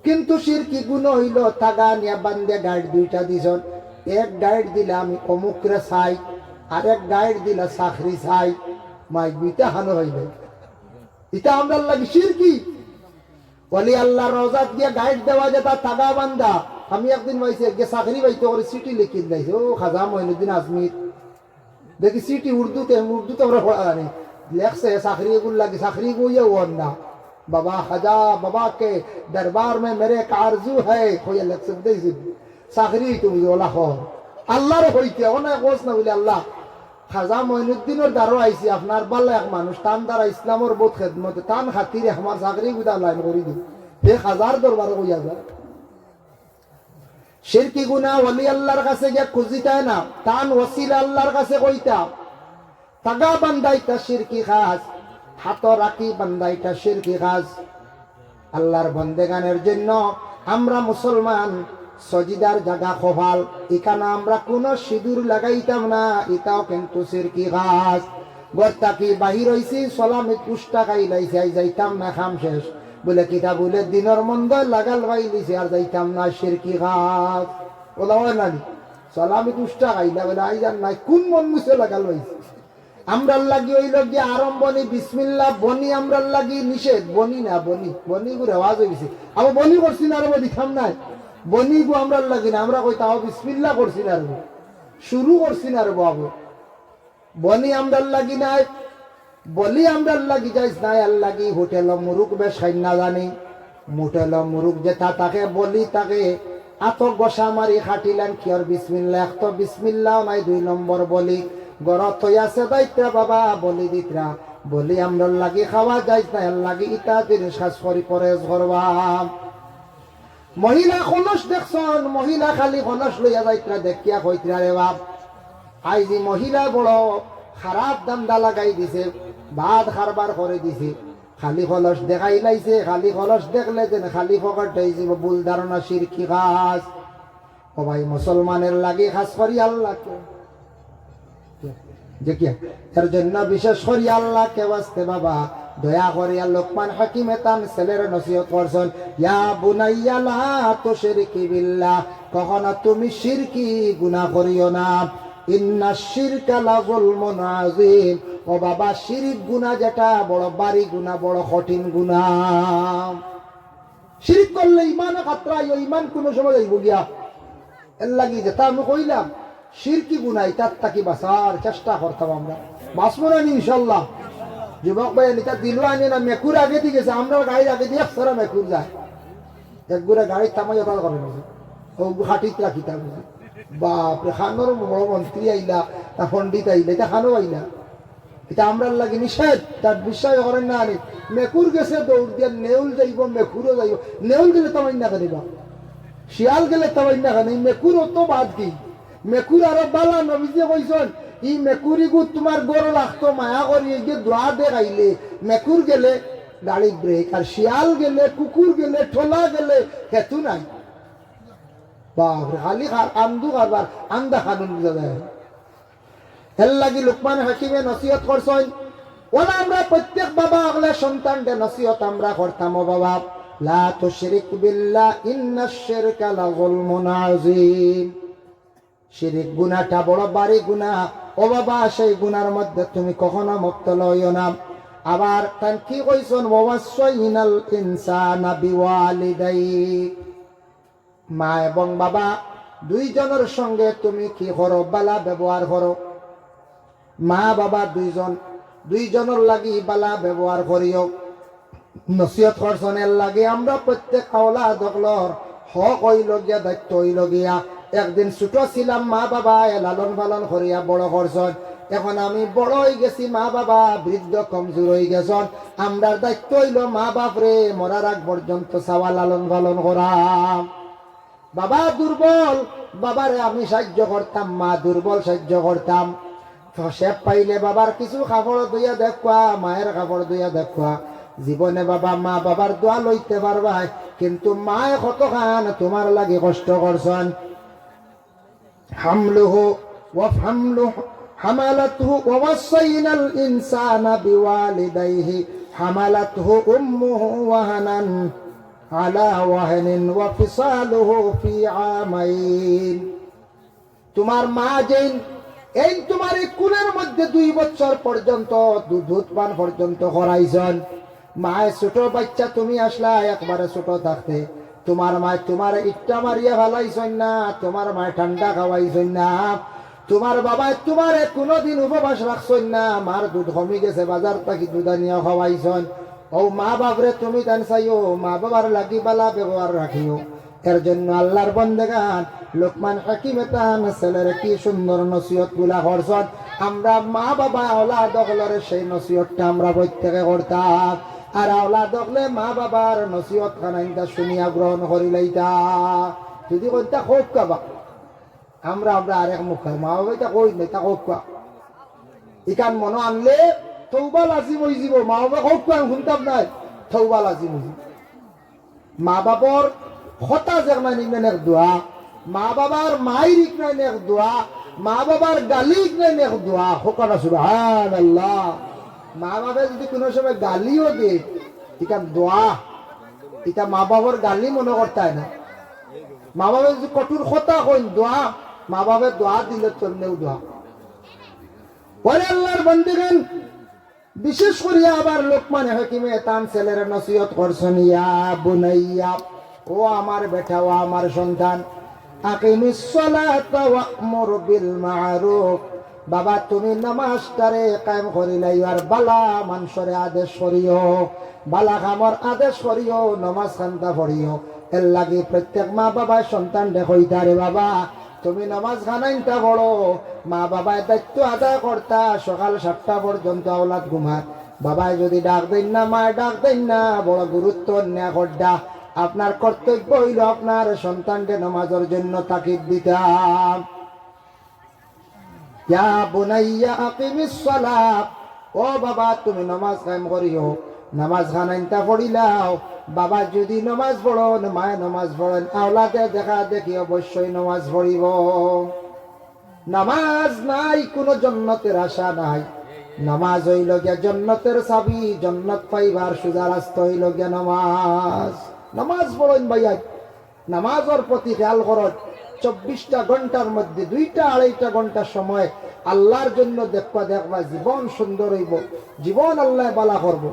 কিন্তু শিরকি গুণ হইল থাকা নিয়া বান্ধে গাইড দুইটা দিছন, এক গাইড দিলে আমি অমুকরে চাই, আর এক গাইড দিলে চাকরি চাই, মাই দুইটা হানো হইবে, এটা আমরা লাগি শিরকি। বলি আল্লাহ রওজাত গিয়া গাইড দেওয়া যেটা থাকা বান্ধা, আমি একদিন পাইছি গে চাকরি পাইতে করে চিঠি লিখি দিলাইছে ও খাজা মঈনুদ্দিন আজমির দেখি চিঠি উর্দুতে আমরা পড়া জানি লেখছে চাকরি এগুলো লাগে চাকরি বইয়া ওর না बाबा खजा बाबा के दरबार में मेरे एक आरजू है कोई लग सकते चाकरी तुम बोला हो अल्लाह रे হইতে অনেক কোস না বলে আল্লাহ খাজা মঈনুদ্দিনের দ্বারা আইছি আপনার বাল্লা এক মানুষ তান দ্বারা ইসলামের বহুত খেদমত তান খাতিরে আমার চাকরি গুদা লাইন করি দি হে হাজার দরবারে কইয়া যায় শিরকি গুনাহ ওলি আল্লাহর কাছে গিয়া খুঁজিতা না তান ওসিলা আল্লাহর কাছে কইতা তাগা বান্দাইতা শিরকি খাস হাত রাখি বান্দাইটা শিরকি কাজ আল্লাহর বন্দেগানের জন্য আমরা মুসলমান সজিদার জায়গা খোফাল এখানে আমরা কোনো সিঁদুর লাগাইতাম না এটাও কিন্তু শিরকি কাজ গর্তা কি বাহির হইছি সলামি পুষ্টা খাইলাইছি আই যাইতাম না খাম শেষ বলে কিতা বলে দিনের মন্দ লাগাল বাইলিছি আর যাইতাম না শিরকি কাজ ওলা হয় না সলামি পুষ্টা খাইলা বলে আই যান নাই কোন মন মুছে লাগাল হইছি আমরা লাগি হইল গিয়ে আরম্ভনি বিসমিল্লাহ বনি আমরা লাগি নিষেধ বনি না বনি বনি গু রেওয়াজ হয়ে গেছে আবার বনি করছি না আরম্ভ দিতাম নাই বনি গু আমরা লাগি না আমরা কই তাও বিসমিল্লাহ করছি না আরম্ভ শুরু করছি না আরম্ভ আবু বনি আমরা লাগি নাই বলি আমরা লাগি যাইস নাই আল্লাহ কি হোটেল মুরুক বেশ খাই না জানি মোটেল মুরুক যেটা তাকে বলি তাকে আত গোসা মারি খাটিলেন কি আর বিসমিল্লাহ এক তো বিসমিল্লাহ নাই 2 নম্বর বলি গরত হইয়াছে দায়িত্রা বাবা বলি দিতরা বলি আমরা লাগি খাওয়া যাইস না লাগি ইটা জিনিস খাস করি পরেজ করবা মহিলা খনস দেখছন মহিলা খালি খনস লইয়া যাইতরা দেখিয়া কইতরা রে বাপ আইজি মহিলা বড় খারাপ দান্দা লাগাই দিছে ভাত খারবার করে দিছে খালি খলস দেখাই লাইছে খালি খলস দেখলে যেন খালি ফকটাই যাব ভুল ধারণা শিরকি কাজ ও ভাই মুসলমানের লাগি খাস করি আল্লাহকে এর জন্য বিশেষ করি আল্লাহকে বাস্তে বাবা দয়া করিয়া লোকমান হাকিমে তান ছেলের নসিহত করছেন ইয়া বুনাইয়া লা তুশরিকি বিল্লাহ কখনো তুমি শিরকি গুনাহ করিও না ইন্নাশ শিরকা লাযুলমুন আযীম ও বাবা শিরক গুনাহ যেটা বড় বাড়ি গুনাহ বড় কঠিন গুনাহ শিরক করলে ঈমান খাতরাই ঈমান কোন সময় যাইব গিয়া এর লাগি যেটা আমি কইলাম শিরকি গুনাহ তার তাকি বাঁচার চেষ্টা করতাম আমরা বাঁচবো না ইনশাল্লাহ যুবক ভাই এটা দিল আনে না মেকুর আগে দিয়ে গেছে আমরা গাড়ির আগে দিয়ে সারা মেকুর যায় একগুড়া গাড়ি থামাই ওটা করে ও হাঁটিত রাখি তার বাপরে খানোর বড় মন্ত্রী আইলা তা পণ্ডিত আইলা এটা খানো আইলা এটা আমরা লাগে নিষেধ তার বিশ্বাস করেন না আরে মেকুর গেছে দৌড় দিয়ে নেউল যাইব মেকুরও যাইব নেউল গেলে তামাই না কানিবা শিয়াল গেলে তামাই না কানি মেকুর তো বাদ কি মেকুর আরো বালা নবীজি কইছেন ই মেকুরি গু তোমার গরু লাগতো মায়া করি গিয়ে দোয়া দে গাইলে মেকুর গেলে গাড়ি ব্রেক আর শিয়াল গেলে কুকুর গেলে ঠোলা গেলে হেতু নাই বাপরে খালি আন্দু খাবার আন্দা খানুন যায় এর লাগি লোকমান হাকিমে নসিহত করছেন ওলা আমরা প্রত্যেক বাবা আগলে সন্তানকে নসিহত আমরা করতাম ও বাবা লা তুশরিক বিল্লাহ ইন্নাশ শিরকা লাযুলমুন আযীম শিরক গুনাহটা বড় বাড়ি গুনাহ ও বাবা সেই গুনার মধ্যে তুমি কখনো মুক্ত লইও না আবার তান কি কইছেন ওয়াসাইনাল ইনসানা বিওয়ালিদাইহি মা এবং বাবা দুইজনের সঙ্গে তুমি কি করো বালা ব্যবহার করো মা বাবা দুইজনের লাগি বালা ব্যবহার করিও নসিহত করছনের লাগে আমরা প্রত্যেক আওলাদ হকলর হক হইল গিয়া দায়িত্ব হইল গিয়া একদিন ছোট ছিলাম মা বাবা লালন পালন করিয়া বড় করছন এখন আমি বড় হয়ে গেছি মা বাবা বৃদ্ধ কমজোর হয়ে গেছন আমরা দায়িত্ব হইল মা বাপরে মরার আগ পর্যন্ত চাওয়া লালন পালন করা বাবা দুর্বল বাবারে আমি সাহায্য করতাম মা দুর্বল সাহায্য করতাম সে পাইলে বাবার কিছু কাপড় ধুইয়া দেখুয়া মায়ের কাপড় ধুইয়া দেখুয়া জীবনে বাবা মা বাবার দোয়া লইতে পারবা কিন্তু মায়ে কতখান তোমার লাগে কষ্ট করছেন হামলুহু ওয়া ফামলুহু হামালাতহু ওয়া ওয়াসাইনাল ইনসানা বিওয়ালিদাইহি হামালাতহু উম্মুহু ওয়াহানান আলা ওয়াহনিন ওয়া ফিসালুহু ফি আমাইন তোমার মা যেন এই তোমার এই কুলের মধ্যে 2 বছর পর্যন্ত দুধ পান পর্যন্ত করাইছেন মায়ের ছোট বাচ্চা তুমি আসলা একবারে ছোট থাকতে তোমার মায় তোমার ইট্টা মারিয়া ফেলাইছেন না, তোমার মায় ঠান্ডা খাওয়াইছেন না, তোমার বাবায় তোমার কোনোদিন উপবাস রাখছেন না, মার দুধ কমি গেছে বাজার থেকে দুধ আনিয়া খাওয়াইছেন। ও মা বাবরে তুমি তান চাইও, মা বাবার লাগি বালা ব্যবহার রাখিও। এর জন্য আল্লাহর বন্দেগান লোকমান হাকিম তান ছেলের কি সুন্দর নসিহত গুলা করছেন। আমরা মা বাবা আওলাদ হলরে সেই নসিহতটা আমরা প্রত্যেকে করতাম। আর আওলাদ হলে মা বাবার নসিহত খানাইটা শুনিয়া গ্রহণ করিলাইতা। যদি কইতা হোক কাবা আমরা আরেক মুখ মা বাবা এটা কই নাই তা হোক কা ইকান মনে আনলে তৌবা লাজিম হয়ে যাব। মা বাবা হোক কান শুনতাম নাই, তৌবা লাজিম হয়ে যাব। মা বাবার হতা যেখানে নিবেন এক দোয়া, মা বাবার মায়ের ইকনাইন এক দোয়া, মা বাবার গালি ইকনাইন এক দোয়া। হোকানা সুবহানাল্লাহ। মা বাবা যদি কোনো সময় গালিও দে এটা দোয়া, এটা মা বাবার গালি মনে করতে না। মা বাবা যদি কঠোর কথা কইন দোয়া, মা বাবার দোয়া দিলে তোমনেও দোয়া। পরে আল্লাহর বন্দেগান বিশেষ করিয়া আবার লোকমান হাকিমে তান ছেলের নসিহত করছেন, ইয়া বুনাইয়া, ও আমার বেটা, ও আমার সন্তান, আকিমিস সালাতা ওয়া'মুর বিল মা'রুফ। বাবা তুমি নামাজটারে কায়েম করিলাই আর বালা মানুষরে আদেশ করিও, বালা কামর আদেশ করিও, নামাজ খান্তা পড়িও। এর লাগি প্রত্যেক মা বাবা সন্তান দেখইতারে বাবা তুমি নামাজ খানাইনটা বড়। মা বাবায় দায়িত্ব আদায় করতা, সকাল 7টা পর্যন্ত আওলাদ ঘুমাত। বাবায় যদি ডাক দেন না, মায় ডাক দেন না, বড় গুরুত্ব নেয়া করডা। আপনার কর্তব্য হইল আপনার সন্তানকে নামাজের জন্য তাকিদ দিতাম। ইয়া বুনাইয়া আকিমিস সালাত, ও বাবা তুমি নামাজ কায়েম করিও, নামাজ খানাইনটা পড়িলাও। বাবা যদি নামাজ পড়েন, মায়ে নামাজ পড়েন, আওলাদে দেখা দেখি অবশ্যই নামাজ পড়িব। নামাজ নাই কোনো জন্নতের আশা নাই। নামাজ হইল গিয়া জন্নতের চাবি, জন্নত পাইবার সোজা রাস্তা হইল গিয়া নামাজ। নামাজ পড়েন ভাইয়া, নামাজের প্রতি খেয়াল করত। 24টা ঘন্টার মধ্যে 2টা-2.5 ঘন্টা সময় আল্লাহর জন্য দেখবা জীবন সুন্দর হইব, জীবন আল্লাহ বালা করব।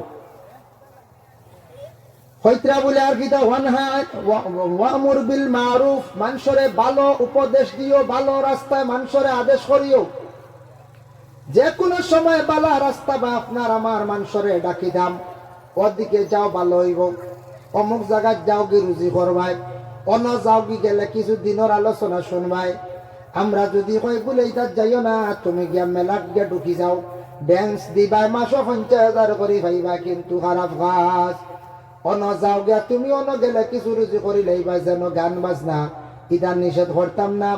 হইত্রা বলে আর কিতা ওয়া'মুর বিল মা'রুফ, মানুষরে ভালো উপদেশ দিও, ভালো রাস্তায় মানুষরে আদেশ করিও। যে কোনো সময় বালা রাস্তা বা আপনার আমার মানুষরে ডাকি দাম, ওদিকে যাও ভালো হইব, অমুক জায়গায় যাও কি রুজি করবাই, অন্য যাও কি গেলে কিছু দিনের আলোচনা শুনবাই। আমরা যদি কই বলে এটা যাইও না, তুমি গিয়া মেলাট গিয়া ঢুকি যাও, ড্যান্স দিবাই, মাসে 50,000 করে পাইবা, কিন্তু খারাপ কাজ। অন্য যাও গিয়া তুমি অন্য গেলে কিছু রুজি করি লইবা, যেন গান বাজনা এটা নিষেধ করতাম না,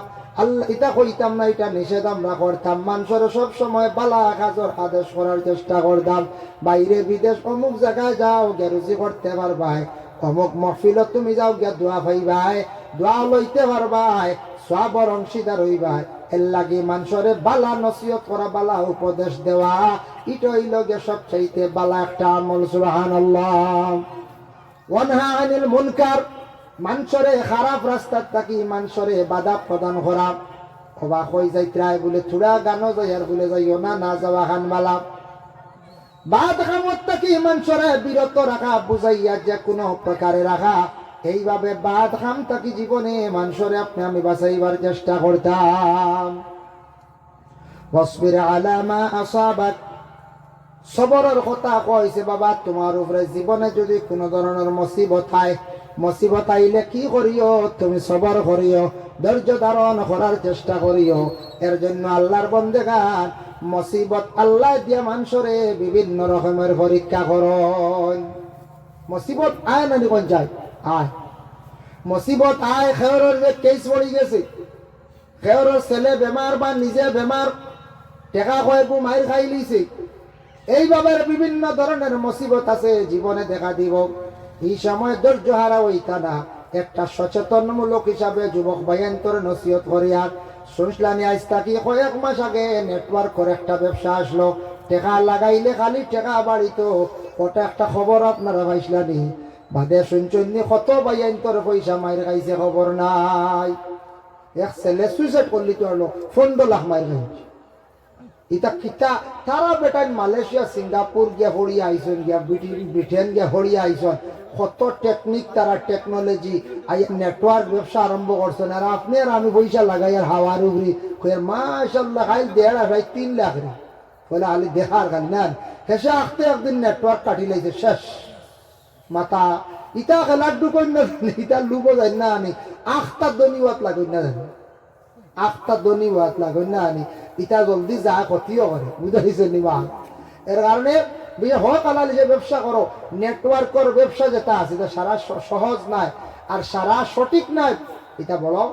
আল্লাহ এটা কইতাম না, এটা নিষেধ আমরা করতাম। মানুষের সব সময় বালা কাজের আদেশ করার চেষ্টা করতাম। বাইরে বিদেশ অমুক জায়গায় যাও গিয়া রুজি করতে পারবাই, অমুক মহফিলত তুমি যাও গিয়া দোয়া পাইবাই, দোয়া লইতে পারবাই, সওয়াবের অংশীদার হইবাই। এর লাগি মানুষরে বালা নসিহত করা, বালা উপদেশ দেওয়া, এটা হইল গিয়া সবচাইতে বালা একটা আমল। সুবহানাল্লাহ। ওয়ানহা আনিল মুনকার, মানুষরে খারাপ রাস্তার থাকি মানুষরে বাধা প্রদান করা। অবাক হয়ে যাইত্রায় বলে থোড়া গানও যাইয়ার বলে যাইও না, না যাওয়া খান বালা। বাদ কামত থাকি মানুষরে বিরত রাখা, বুঝাইয়া যে কোনো প্রকারে রাখা। এইভাবে বাদ কাম থাকি জীবনে মানুষরে আপনি আমি বাঁচাইবার চেষ্টা করতাম। ওয়াসবির আলা মা আসাবাক, সবরের কথা কইছে বাবা। তোমার উপরে জীবনে যদি কোনো ধরনের মুসিবত আইলে কি করিও, তুমি সবর করিও, ধৈর্য ধারণ করার চেষ্টা করিও। এর জন্য আল্লাহর বন্দেগান মুসিবত আল্লাহ দিয়া মানুষরে বিভিন্ন রকমের পরীক্ষা করেন। মুসিবত আয় না কোন যায় আয়, মুসিবত আয়। খেয়রের যে কেস পড়ে গেছে, খেয়রের ছেলে বেমার বা নিজে বেমার, টেকা কয়েকু মাইর খাই লিছে, এইভাবে বিভিন্ন ধরনের মুসিবত আছে জীবনে দেখা দিব। এই সময় ধৈর্য হারা হইতা না। একটা সচেতনমূলক হিসাবে যুবক ভাইয়ান্তর নসিহত করিয়া শুনলানি। আজ থাকি কয়েক মাস আগে নেটওয়ার্ক করে একটা ব্যবসা আসলো, টেকা লাগাইলে খালি টেকা বাড়িত। ওটা একটা খবর আপনারা পাইছিলানি? বাদে শুনছেন কত ভাইয়ান্তর পয়সা মাইর খাইছে, খবর নাই। এক ছেলে সুইসাইড করলি তো 15 লাখ মাইর খাইছে। ইতা কিতা তারা বেটাই মালয়েশিয়া সিঙ্গাপুর গিয়া হরিয়া আইসন গিয়া ব্রিটেন গিয়া হরিয়া আইসন কত টেকনিক তারা টেকনোলজি নেটওয়ার্ক ব্যবসা আরম্ভ করছেন আর আপনি আর আমি পয়সা লাগাই আর হাওয়ার উপরি মাশাল্লাহ খাই 1.5 3 লাখ রে বলে আলি দেখার খালি না হেসে আঁকতে একদিন নেটওয়ার্ক কাটি লাইছে শেষ মাথা ইটা খেলার ঢুকই না ইটা লুবো যায় না আনি আখটা দনিওয়াত লাগুই না জানি আখটা দনিওয়াত লাগুই না আনি ইটা জলদি যা ক্ষতিও করে বুঝাইছে নিবা এর কারণে হোক আলাল যে ব্যবসা করো নেটওয়ার্কের ব্যবসা যেটা আছে এটা সারা সহজ নাই আর সারা সঠিক নাই এটা বলো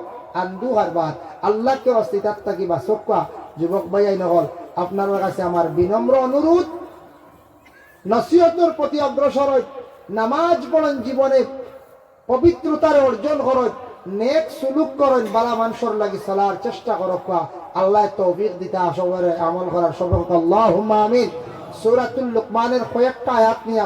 আন্দু হারবার আল্লাহকে অস্তিত্ব থাকি বা চোখা যুবক ভাই নকল আপনার কাছে আমার বিনম্র অনুরোধ নসিহতের প্রতি অগ্রসর হয় নামাজ পড়েন জীবনে পবিত্রতার অর্জন করেন নেক সুলুক করেন বালা মানুষের লাগি চলার চেষ্টা করক আল্লাহ তৌফিক দিতে আসরে আমল করার সবক আল্লাহুম্মা আমিন সূরাতুল লুকমানের কয়েকটা আয়াত নিয়ে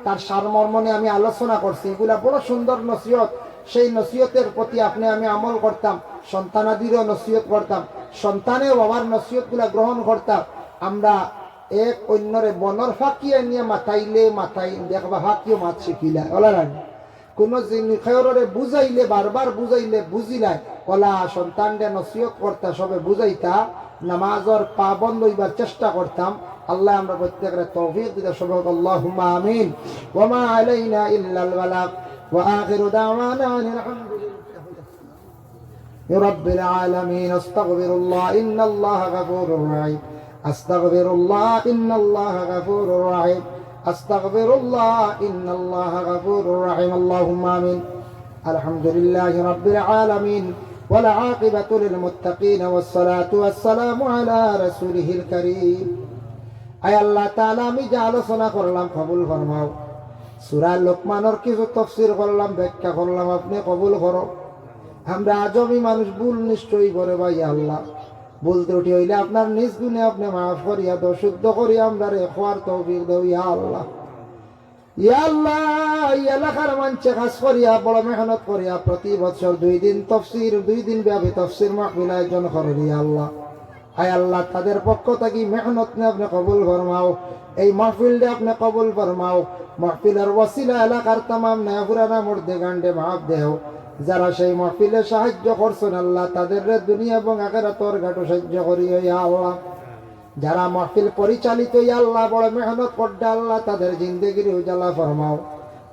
তার সারমর্মে আমি আলোচনা করছি এগুলা বড় সুন্দর নসিহত সেই নসিহতের প্রতি আপনি আমি আমল করতাম সন্তানাদিরও নসিহত করতাম সন্তানেও বাবার নসিহতগুলা গ্রহণ করতাম আমরা এক অন্যরে বনর ফাঁকিয়ে নিয়ে মাথাইলে মাথাই দেখবা ফাঁকিও মাত শিখিলা ওলা রানি কোনো জিনিসরে বুঝাইলে বারবার বুঝাইলে বুঝিলাই ওলা সন্তানরে নসিহত করতা সবে বুঝাইতা নামাজর পাবন্দ হইবার চেষ্টা করতাম আল্লাহ আমরা প্রত্যেকের তৌফিক দিতে সবক আল্লাহুম্মা আমিন ওয়া মা আলাইনা ইল্লাল বালাগ ওয়া আখিরু দাওয়ানা আলহামদুলিল্লাহি রাব্বিল আলামিন আস্তাগফিরুল্লাহ ইন্নাল্লাহা গফুরুর রহিম আস্তাগফিরুল্লাহ ইন্নাল্লাহা গফুরুর রহিম আস্তাগফিরুল্লাহ ইন্নাল্লাহা গফুরুর রহিম আল্লাহুম্মা আমিন আলহামদুলিল্লাহি রাব্বিল আলামিন والعاقبة للمتقين والصلاة والسلام على رسوله الكريم আয় আল্লাহ তাআলা আমি যা আলোচনা করলাম কবুল ফরমাও সূরা লোকমানের কিছু তাফসীর করলাম ব্যাখ্যা করলাম আপনি কবুল করো আমরা আজমি মানুষ ভুল নিশ্চয়ই করে ভাই আল্লাহ ভুল ত্রুটি হইলে আপনার নিজ গুণে আপনি মাফ করিয়া দাও শুদ্ধ করিয়া আমরা রেখোয়ার তৌফিক দাও ইয়া আল্লাহ ইয়া আল্লাহ এই এলাকার মানুষে খাস করিয়া বড় মেহনত করিয়া প্রতি বছর 2 দিন তাফসীর 2 দিন ব্যাপী তাফসীর মাহফিল আয়োজন করেন ইয়া আল্লাহ আয় আল্লাহ তাদের পক্ষ থেকে মেহনত নে আপনি কবুল ফরমাও এই মাহফিলটা আপনি কবুল ফরমাও মাহফিলের ওসিলা এলাকার तमाम নেপুরানা মুর্দে গান্ডে মাফ দেও যারা সেই মাহফিলে সাহায্য করছেন আল্লাহ তাদের দুনিয়া এবং আখিরাতের ঘাটে সাহায্য করিও ইয়া আল্লাহ যারা মাহফিল পরিচালিত ইয়া আল্লাহ বড় মেহনত করতে আল্লাহ তাদের জিন্দেগির উজালা ফরমাও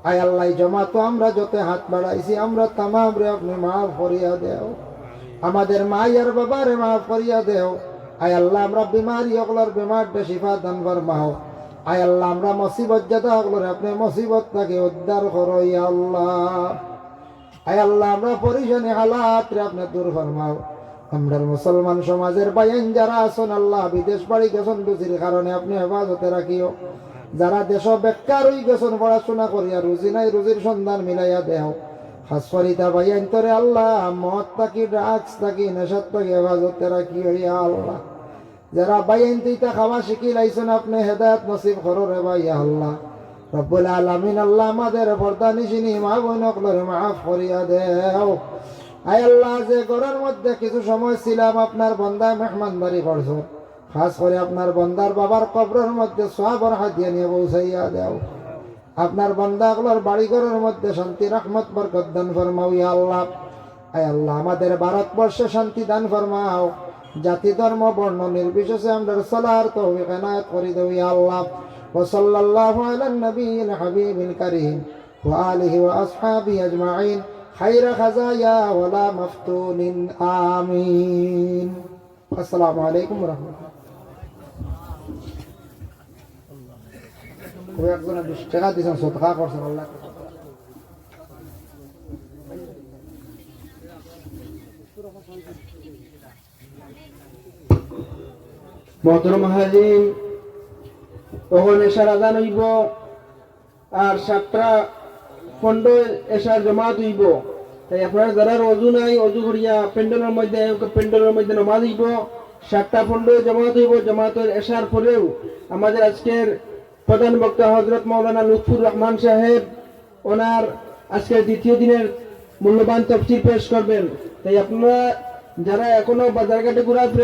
আয় আল্লাহ জমা তো আমরা যত হাত বাড়াইছি আমরা तमाम রে আপনি মাফ করিয়া দেও আমাদের মা আর বাবারে মাফ করিয়া দেও আয় আল্লাহ আমরা বিমারি ওগুলোর বিমারটা শিফা দান ফরমাও আয় আল্লাহ আমরা মুসিবত যাতা ওগুলোর আপনি মুসিবত থেকে উদ্ধার করো ইয়া আল্লাহ আয় আল্লাহ আমরা পরিশানি হালাত রে আপনি দূর ফরমাও আমরা মুসলমান সমাজের বাইন যারা আছেন আল্লাহ বিদেশ বাড়ি গেছেন রুজির কারণে আপনি হেফাজতে রাখিও যারা দেশ বেকার হয়ে গেছেন পড়াশোনা করিয়া রুজি নাই রুজির সন্ধান মিলাইয়া দেও হাসফরিতা বাইন তোরে আল্লাহ মদ থাকি ড্রাগস থাকি নেশার থাকি হেফাজতে রাখিও ইয়া আল্লাহ যারা বাইন তুইতা খাওয়া শিখি লাইছেন আপনি হেদায়েত নসিব করো রে ভাই আল্লাহ রব্বুল আলামিন আল্লাহ আমাদের পর্দা নিশিনি মা বোনগুলোরে মাফ করিয়া দেও আয় আল্লাহ যে ঘরের মধ্যে কিছু সময় ছিলাম আপনার বান্দায় মেহমানদারি করছো খাস করে আপনার বান্দার বাবার কবরের মধ্যে সওয়াবের হাদিয়া নিয়ে পৌঁছাইয়া দাও আপনার বান্দাগুলোর বাড়ি ঘরের মধ্যে শান্তি রহমত বরকত দান ফরমাও ইয়া আল্লাহ আয় আল্লাহ আমাদের ভারতবর্ষে শান্তি দান ফরমাও জাতি ধর্ম বর্ণ নির্বিশেষে আমরা চলার তৌফিক এনায়েত করে দাও ইয়া আল্লাহ ওয়া সাল্লাল্লাহু আলা নবিয়িল হাবিবিল কারীম ওয়া আলিহি ওয়া আসহাবিহি আজমাইন খায়রা খাজায়া ওয়ালা মাফতুনিন আমিন আসসালামু আলাইকুম ওয়া রাহমাতুল্লাহ ওই একজন 20 টাকা দিয়েছেন সদকা করছেন আল্লাহ মোহতরম হাজির তখন এশার আজান হইব আর 7টা 15 এশার জামাত হইব তাই আপনারা যারা অজু নাই অজু করিয়া প্যান্ডেলের মধ্যে নামাজ হইব 7টা 15 জামাত হইব জামাতের এশার পরেও আমাদের আজকের প্রধান বক্তা হযরত মাওলানা লুৎফুর রহমান সাহেব ওনার আজকের দ্বিতীয় দিনের মূল্যবান তাফসীর পেশ করবেন তাই আপনারা যারা এখনো বাজারঘাটে ঘোরাফেরা